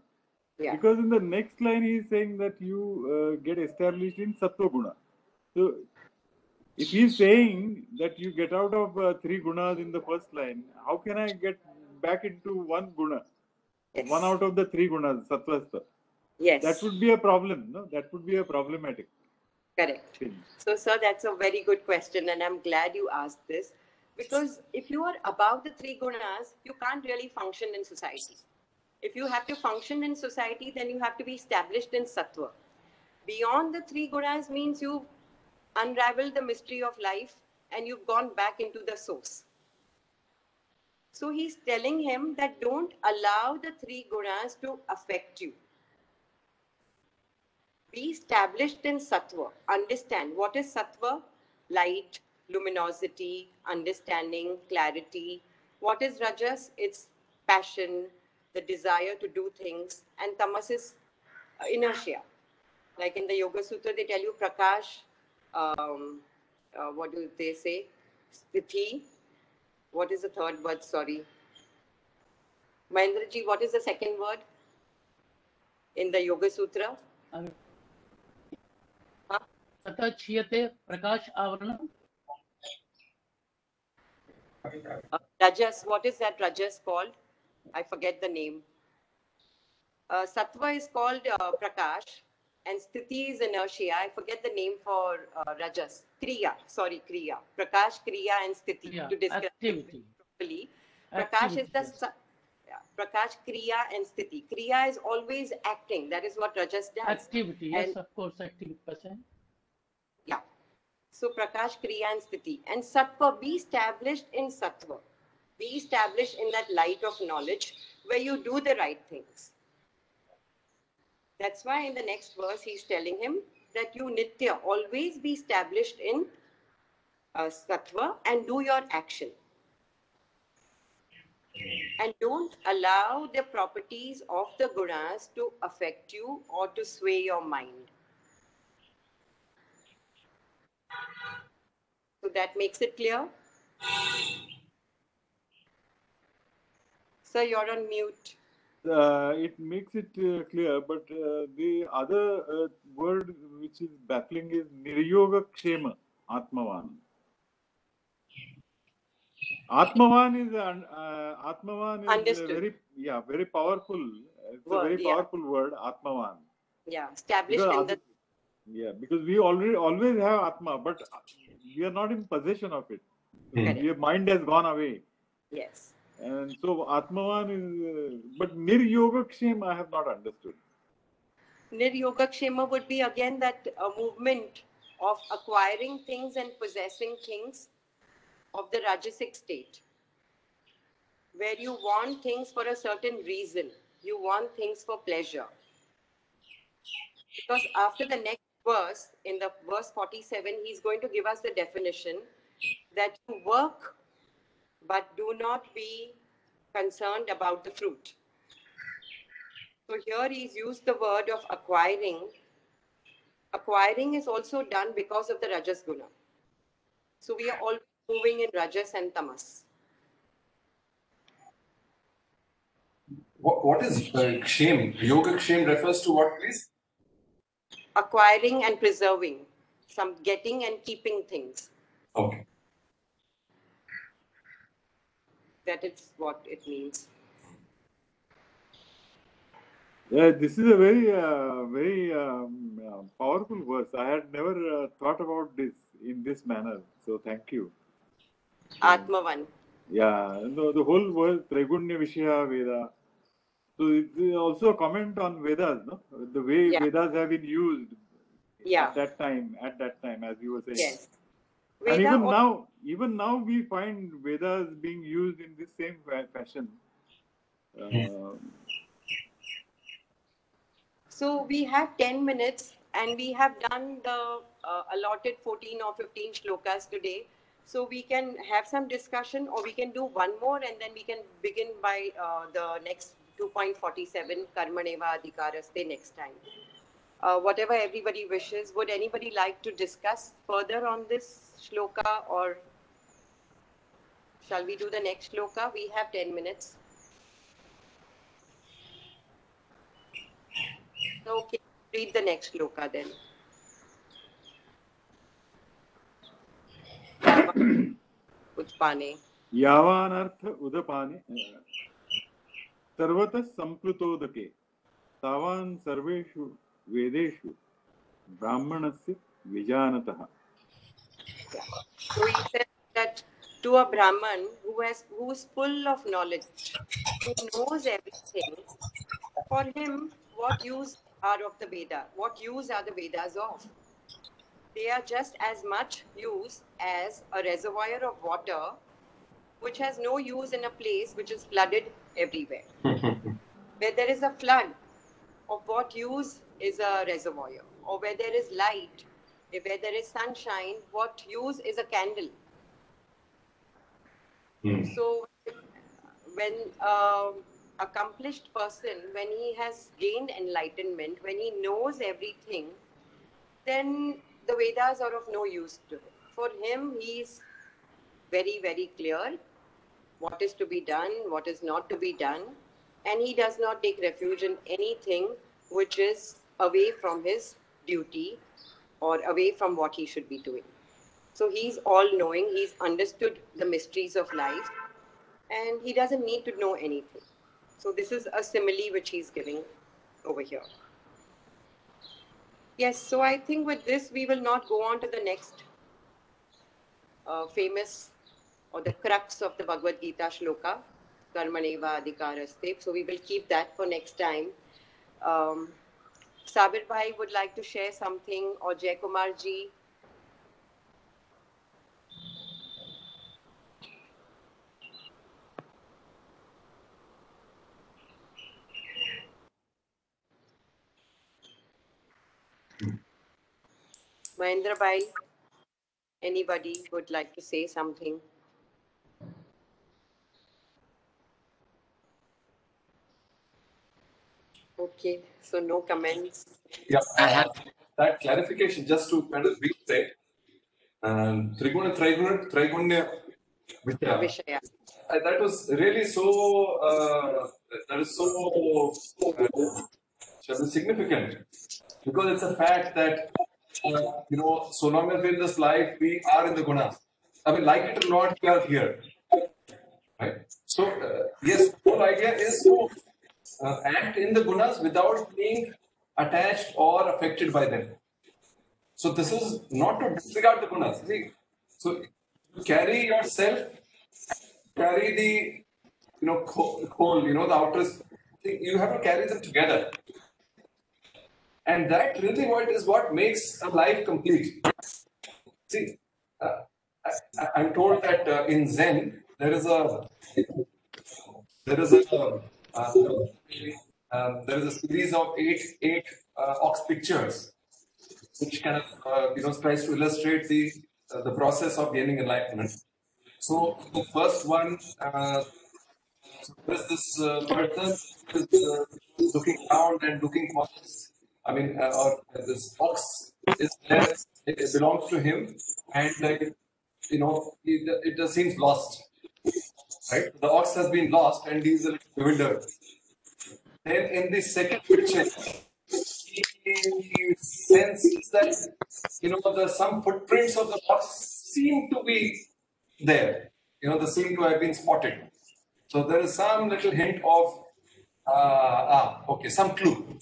Yeah. Because in the next line, he is saying that you get established in Sattva Guna. So, if he is saying that you get out of three gunas in the first line, how can I get back into one guna? Yes. One out of the three gunas, Sattvasta. Yes. That would be a problem, no? That would be a problematic. Correct. So, sir, that's a very good question, and I'm glad you asked this. Because if you are above the three gunas, you can't really function in society. If you have to function in society, then you have to be established in sattva. Beyond the three gunas means you've unraveled the mystery of life and you've gone back into the source. So he's telling him that don't allow the three gunas to affect you. Be established in sattva. Understand what is sattva? Light, luminosity, understanding, clarity. What is rajas? It's passion, the desire to do things. And tamas is inertia. Like in the Yoga Sutra, they tell you prakash, what do they say? Sthiti. What is the third word? Sorry. Mahendraji, what is the second word in the Yoga Sutra? ततः क्षीयते प्रकाश आवरणम. Rajas, what is that Rajas called? I forget the name. Sattva is called Prakash and Sthiti is inertia. I forget the name for Rajas. Kriya, sorry, Kriya. Prakash, Kriya and Sthiti. Yeah, To describe activity. it properly. Prakash is the Activity, yes. Prakash, Kriya and Sthiti. Kriya is always acting. That is what Rajas does. Activity, yes, And of course, activity percent. yeah. So Prakash, Kriya and Sthiti. And Sattva, be established in Sattva. Be established in that light of knowledge where you do the right things. That's why in the next verse he's telling him that you Nitya, always be established in Sattva and do your action. And don't allow the properties of the gunas to affect you or to sway your mind. So that makes it clear? Sir, you're on mute. It makes it clear, but the other word which is baffling is Niryoga Kshema, Atmavan. Atmavan is a Understood. very powerful. It's a Word, very yeah. powerful word, Atmavan. Yeah, established Because in the... Yeah, because we always have Atma, but we are not in possession of it. Correct. Your mind has gone away. Yes. And so Atmavan is, but Niryogakshem I have not understood. Nir-Yogakshema would be again that movement of acquiring things and possessing things of the Rajasic state, where you want things for a certain reason. You want things for pleasure. Because after the next verse, in the verse 47, he's going to give us the definition that you work, but do not be concerned about the fruit. So here he's used the word of acquiring. Acquiring is also done because of the Rajas Guna. So we are always moving in Rajas and Tamas. What is kshame? Yoga kshame refers to what, please? Acquiring and preserving, some getting and keeping things. Okay. That is what it means. Yeah, this is a very powerful verse. I had never thought about this in this manner. So thank you. Atmavan. Yeah, the whole word Traigunya Vishaya Veda. So it's also a comment on Vedas, no? The way Yeah. Vedas have been used Yeah. at that time, as you were saying. Yes. And Veda even now we find Vedas being used in the same fashion. So we have 10 minutes and we have done the allotted 14 or 15 shlokas today. So we can have some discussion or we can do one more and then we can begin by the next 2.47 Karmaneva Adhikaraste next time. Whatever everybody wishes, would anybody like to discuss further on this shloka or shall we do the next shloka? We have 10 minutes. Okay, read the next shloka then. Utpane. Yavanarth Udapane Sarvata Samplutodake Tavan Sarveshu Vedeshu Brahmanasya Vijanataha. So he says that to a Brahman who is full of knowledge, who knows everything, for him, what use are of the Veda? What use are the Vedas of? They are just as much use as a reservoir of water, which has no use in a place which is flooded everywhere. Where there is a flood, of what use is a reservoir? Or where there is light, where there is sunshine, what use is a candle? So when accomplished person, when he has gained enlightenment, when he knows everything, then the Vedas are of no use to him. for him, he's very, very clear what is to be done, what is not to be done, and he does not take refuge in anything which is away from his duty or away from what he should be doing. So he's all-knowing, he's understood the mysteries of life, and he doesn't need to know anything. So this is a simile which he's giving over here. Yes, so I think with this we will not go on to the next famous or the crux of the Bhagavad Gita shloka, Karmaneva Adhikaraste. So we will keep that for next time. Sabir Bhai would like to share something, or Jay Kumar ji. Mahendra Bhai, anybody would like to say something? Okay, so no comments. Yeah, I have that clarification just to kind of restate. Triguna, Traigunya, Vishaya. that was really so. That is so significant, because it's a fact that so long as we're in this life, we are in the gunas. I mean, like it or not, we are here. Right. So yes, the whole idea is to act in the gunas without being attached or affected by them. So this is not to disregard the gunas. See, so you carry yourself, carry the coal, the outer. You have to carry them together, and that really what makes a life complete. See, I'm told that in Zen there is a series of eight ox pictures, which kind of tries to illustrate the process of gaining enlightenment. So the first one, there's this person who is looking around and looking for this. I mean, or this ox is there. It belongs to him, and it just seems lost. Right? The ox has been lost, and he's a little bewildered. Then in the second picture, he senses that some footprints of the ox seem to be there. They seem to have been spotted. So there is some little hint of some clue.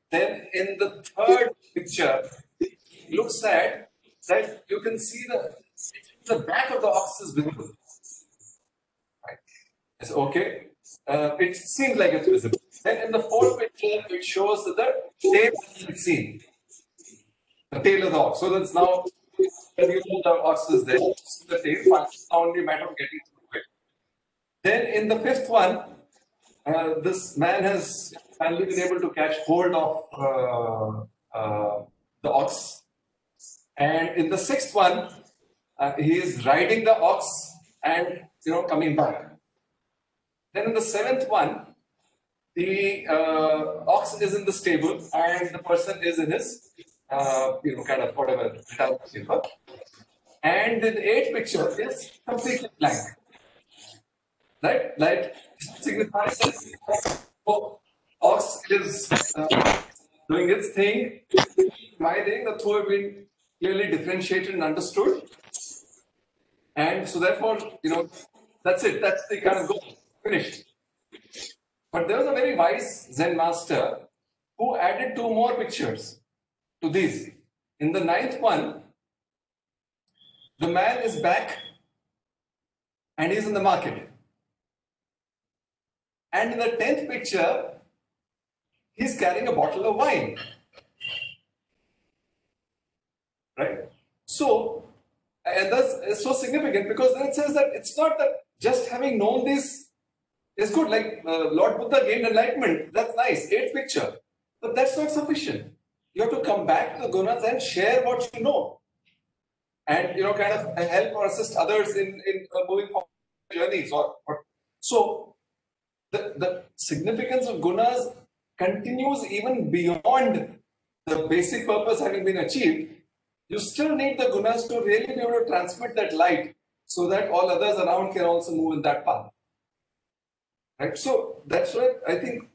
Then in the third picture, it looks at that you can see the back of the ox is visible. Right? It's okay. It seems like it's visible. Then in the fourth picture, it shows that the tail is seen. The tail of the ox. So that's now the ox is there. So the tail functions only a matter of getting through it. Then in the fifth one, this man has finally been able to catch hold of the ox. And in the sixth one, he is riding the ox and coming back. Then in the seventh one, the ox is in the stable and the person is in his kind of whatever chamber. And the eighth picture is completely blank. Right? Like signifies that ox is doing its thing. My thing, the two have been clearly differentiated and understood. And so therefore, that's it. That's the kind of goal. Finished. But there was a very wise Zen master who added two more pictures to these. In the ninth one, the man is back and he's in the market. And in the 10th picture, he's carrying a bottle of wine. Right? So, and that's so significant, because then it says that it's not that just having known this is good. Like Lord Buddha gained enlightenment. That's nice. 8th picture. But that's not sufficient. You have to come back to the gunas and share what you know. And, kind of help or assist others in moving forward journeys. So, the significance of gunas continues even beyond the basic purpose having been achieved. you still need the gunas to really be able to transmit that light so that all others around can also move in that path. Right? So that's why I think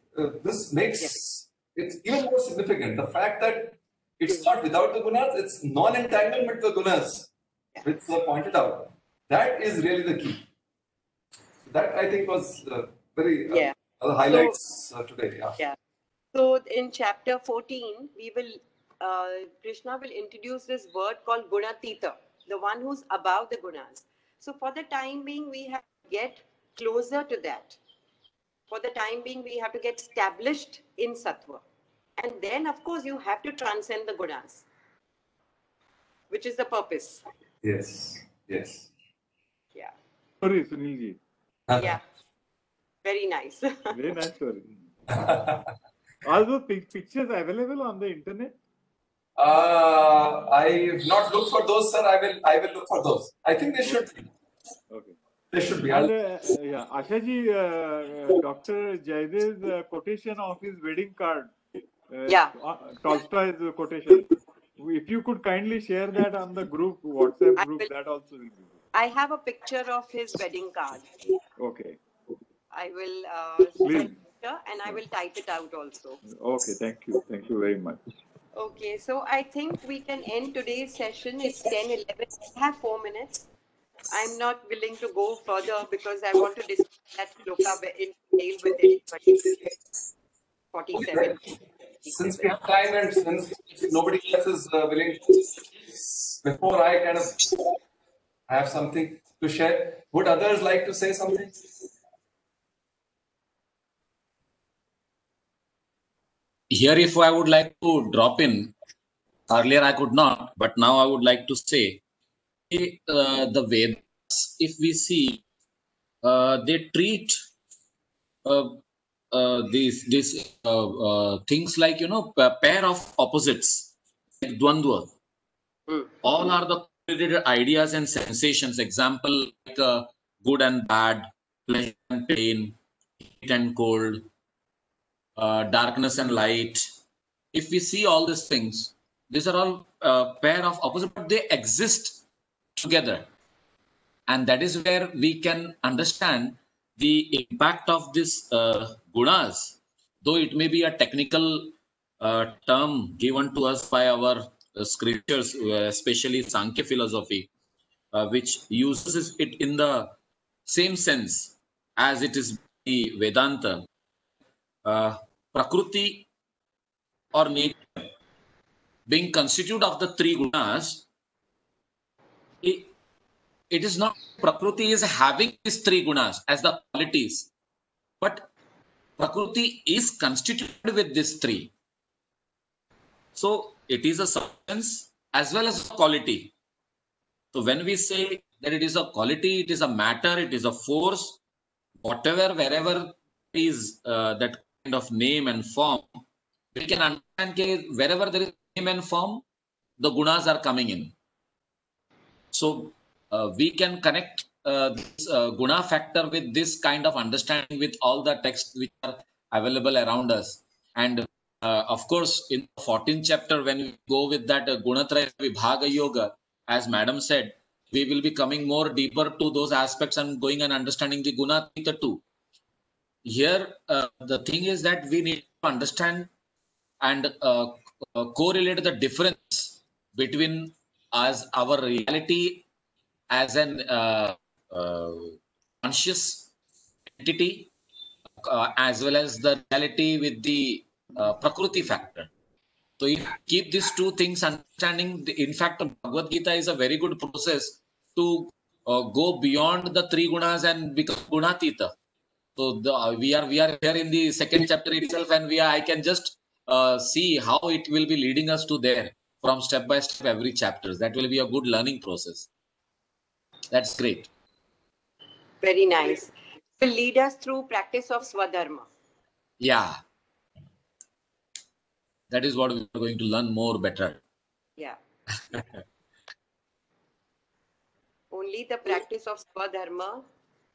this makes it even more significant. The fact that it's not without the gunas, it's non-entanglement with the gunas, which sir pointed out. That is really the key. That I think was very the highlights today. Yeah. So in chapter 14, we will Krishna will introduce this word called Gunatita, the one who's above the gunas. So for the time being, we have to get closer to that. For the time being, we have to get established in sattva. And then, of course, you have to transcend the gunas, which is the purpose. Yes. Yes. Yeah. Sorry, Sunilji. Yeah. Very nice. Very nice story. Are those pictures available on the internet? I've not looked for those, sir. I will look for those. I think they should be. Okay. They should be. And yeah, Ashaji, Dr. Jaidev's quotation of his wedding card. Tolstoy's quotation. If you could kindly share that on the group, WhatsApp group, that also will be good. I have a picture of his wedding card. Okay. I will send a picture and I will type it out also. Okay, thank you. Thank you very much. Okay, so I think we can end today's session. It's 10:11. I have 4 minutes. I'm not willing to go further because I want to discuss that shloka in detail with everybody. 47. Since we have time and since nobody else is willing, before I kind of have something to share, would others like to say something? Here, if I would like to drop in, earlier I could not, but now I would like to say, the Vedas, if we see, they treat these things like, a pair of opposites, like Dvandva. All are the correlated ideas and sensations. Example, like good and bad, pleasure and pain, heat and cold, darkness and light. If we see all these things, these are all pair of opposites, but they exist together. And that is where we can understand the impact of this gunas, though it may be a technical term given to us by our scriptures, especially Sankhya philosophy, which uses it in the same sense as it is the Vedanta. Prakriti or nature being constituted of the three gunas, it is not Prakriti is having these three gunas as the qualities, but Prakriti is constituted with these three. So it is a substance as well as a quality. So when we say that it is a quality, it is a matter, it is a force, whatever, wherever is that kind of name and form, we can understand wherever there is name and form, the gunas are coming in. So we can connect this guna factor with this kind of understanding with all the texts which are available around us. And of course, in the 14th chapter, when we go with that Gunatraya Vibhaga Yoga, as Madam said, we will be coming more deeper to those aspects and going and understanding the Gunatita too. Here, the thing is that we need to understand and correlate the difference between as our reality as an conscious entity as well as the reality with the Prakriti factor. So if you keep these two things understanding, in fact, Bhagavad Gita is a very good process to go beyond the three gunas and become Gunatita. So we are here in the second chapter itself, and I can just see how it will be leading us to there from step by step every chapter. That will be a good learning process. That's great. Very nice. It will lead us through practice of Swadharma. Yeah. That is what we are going to learn more better. Yeah. Only the practice of Swadharma,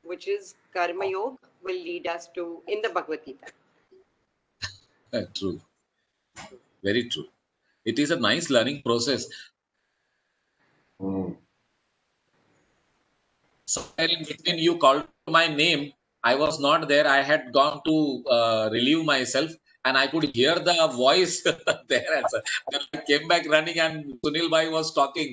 which is Karma Yoga, will lead us to in the Bhagavad Gita. True. Very true. It is a nice learning process. Somewhere in between, you called my name. I was not there. I had gone to relieve myself, and I could hear the voice there. Then I came back running, and Sunil Bhai was talking.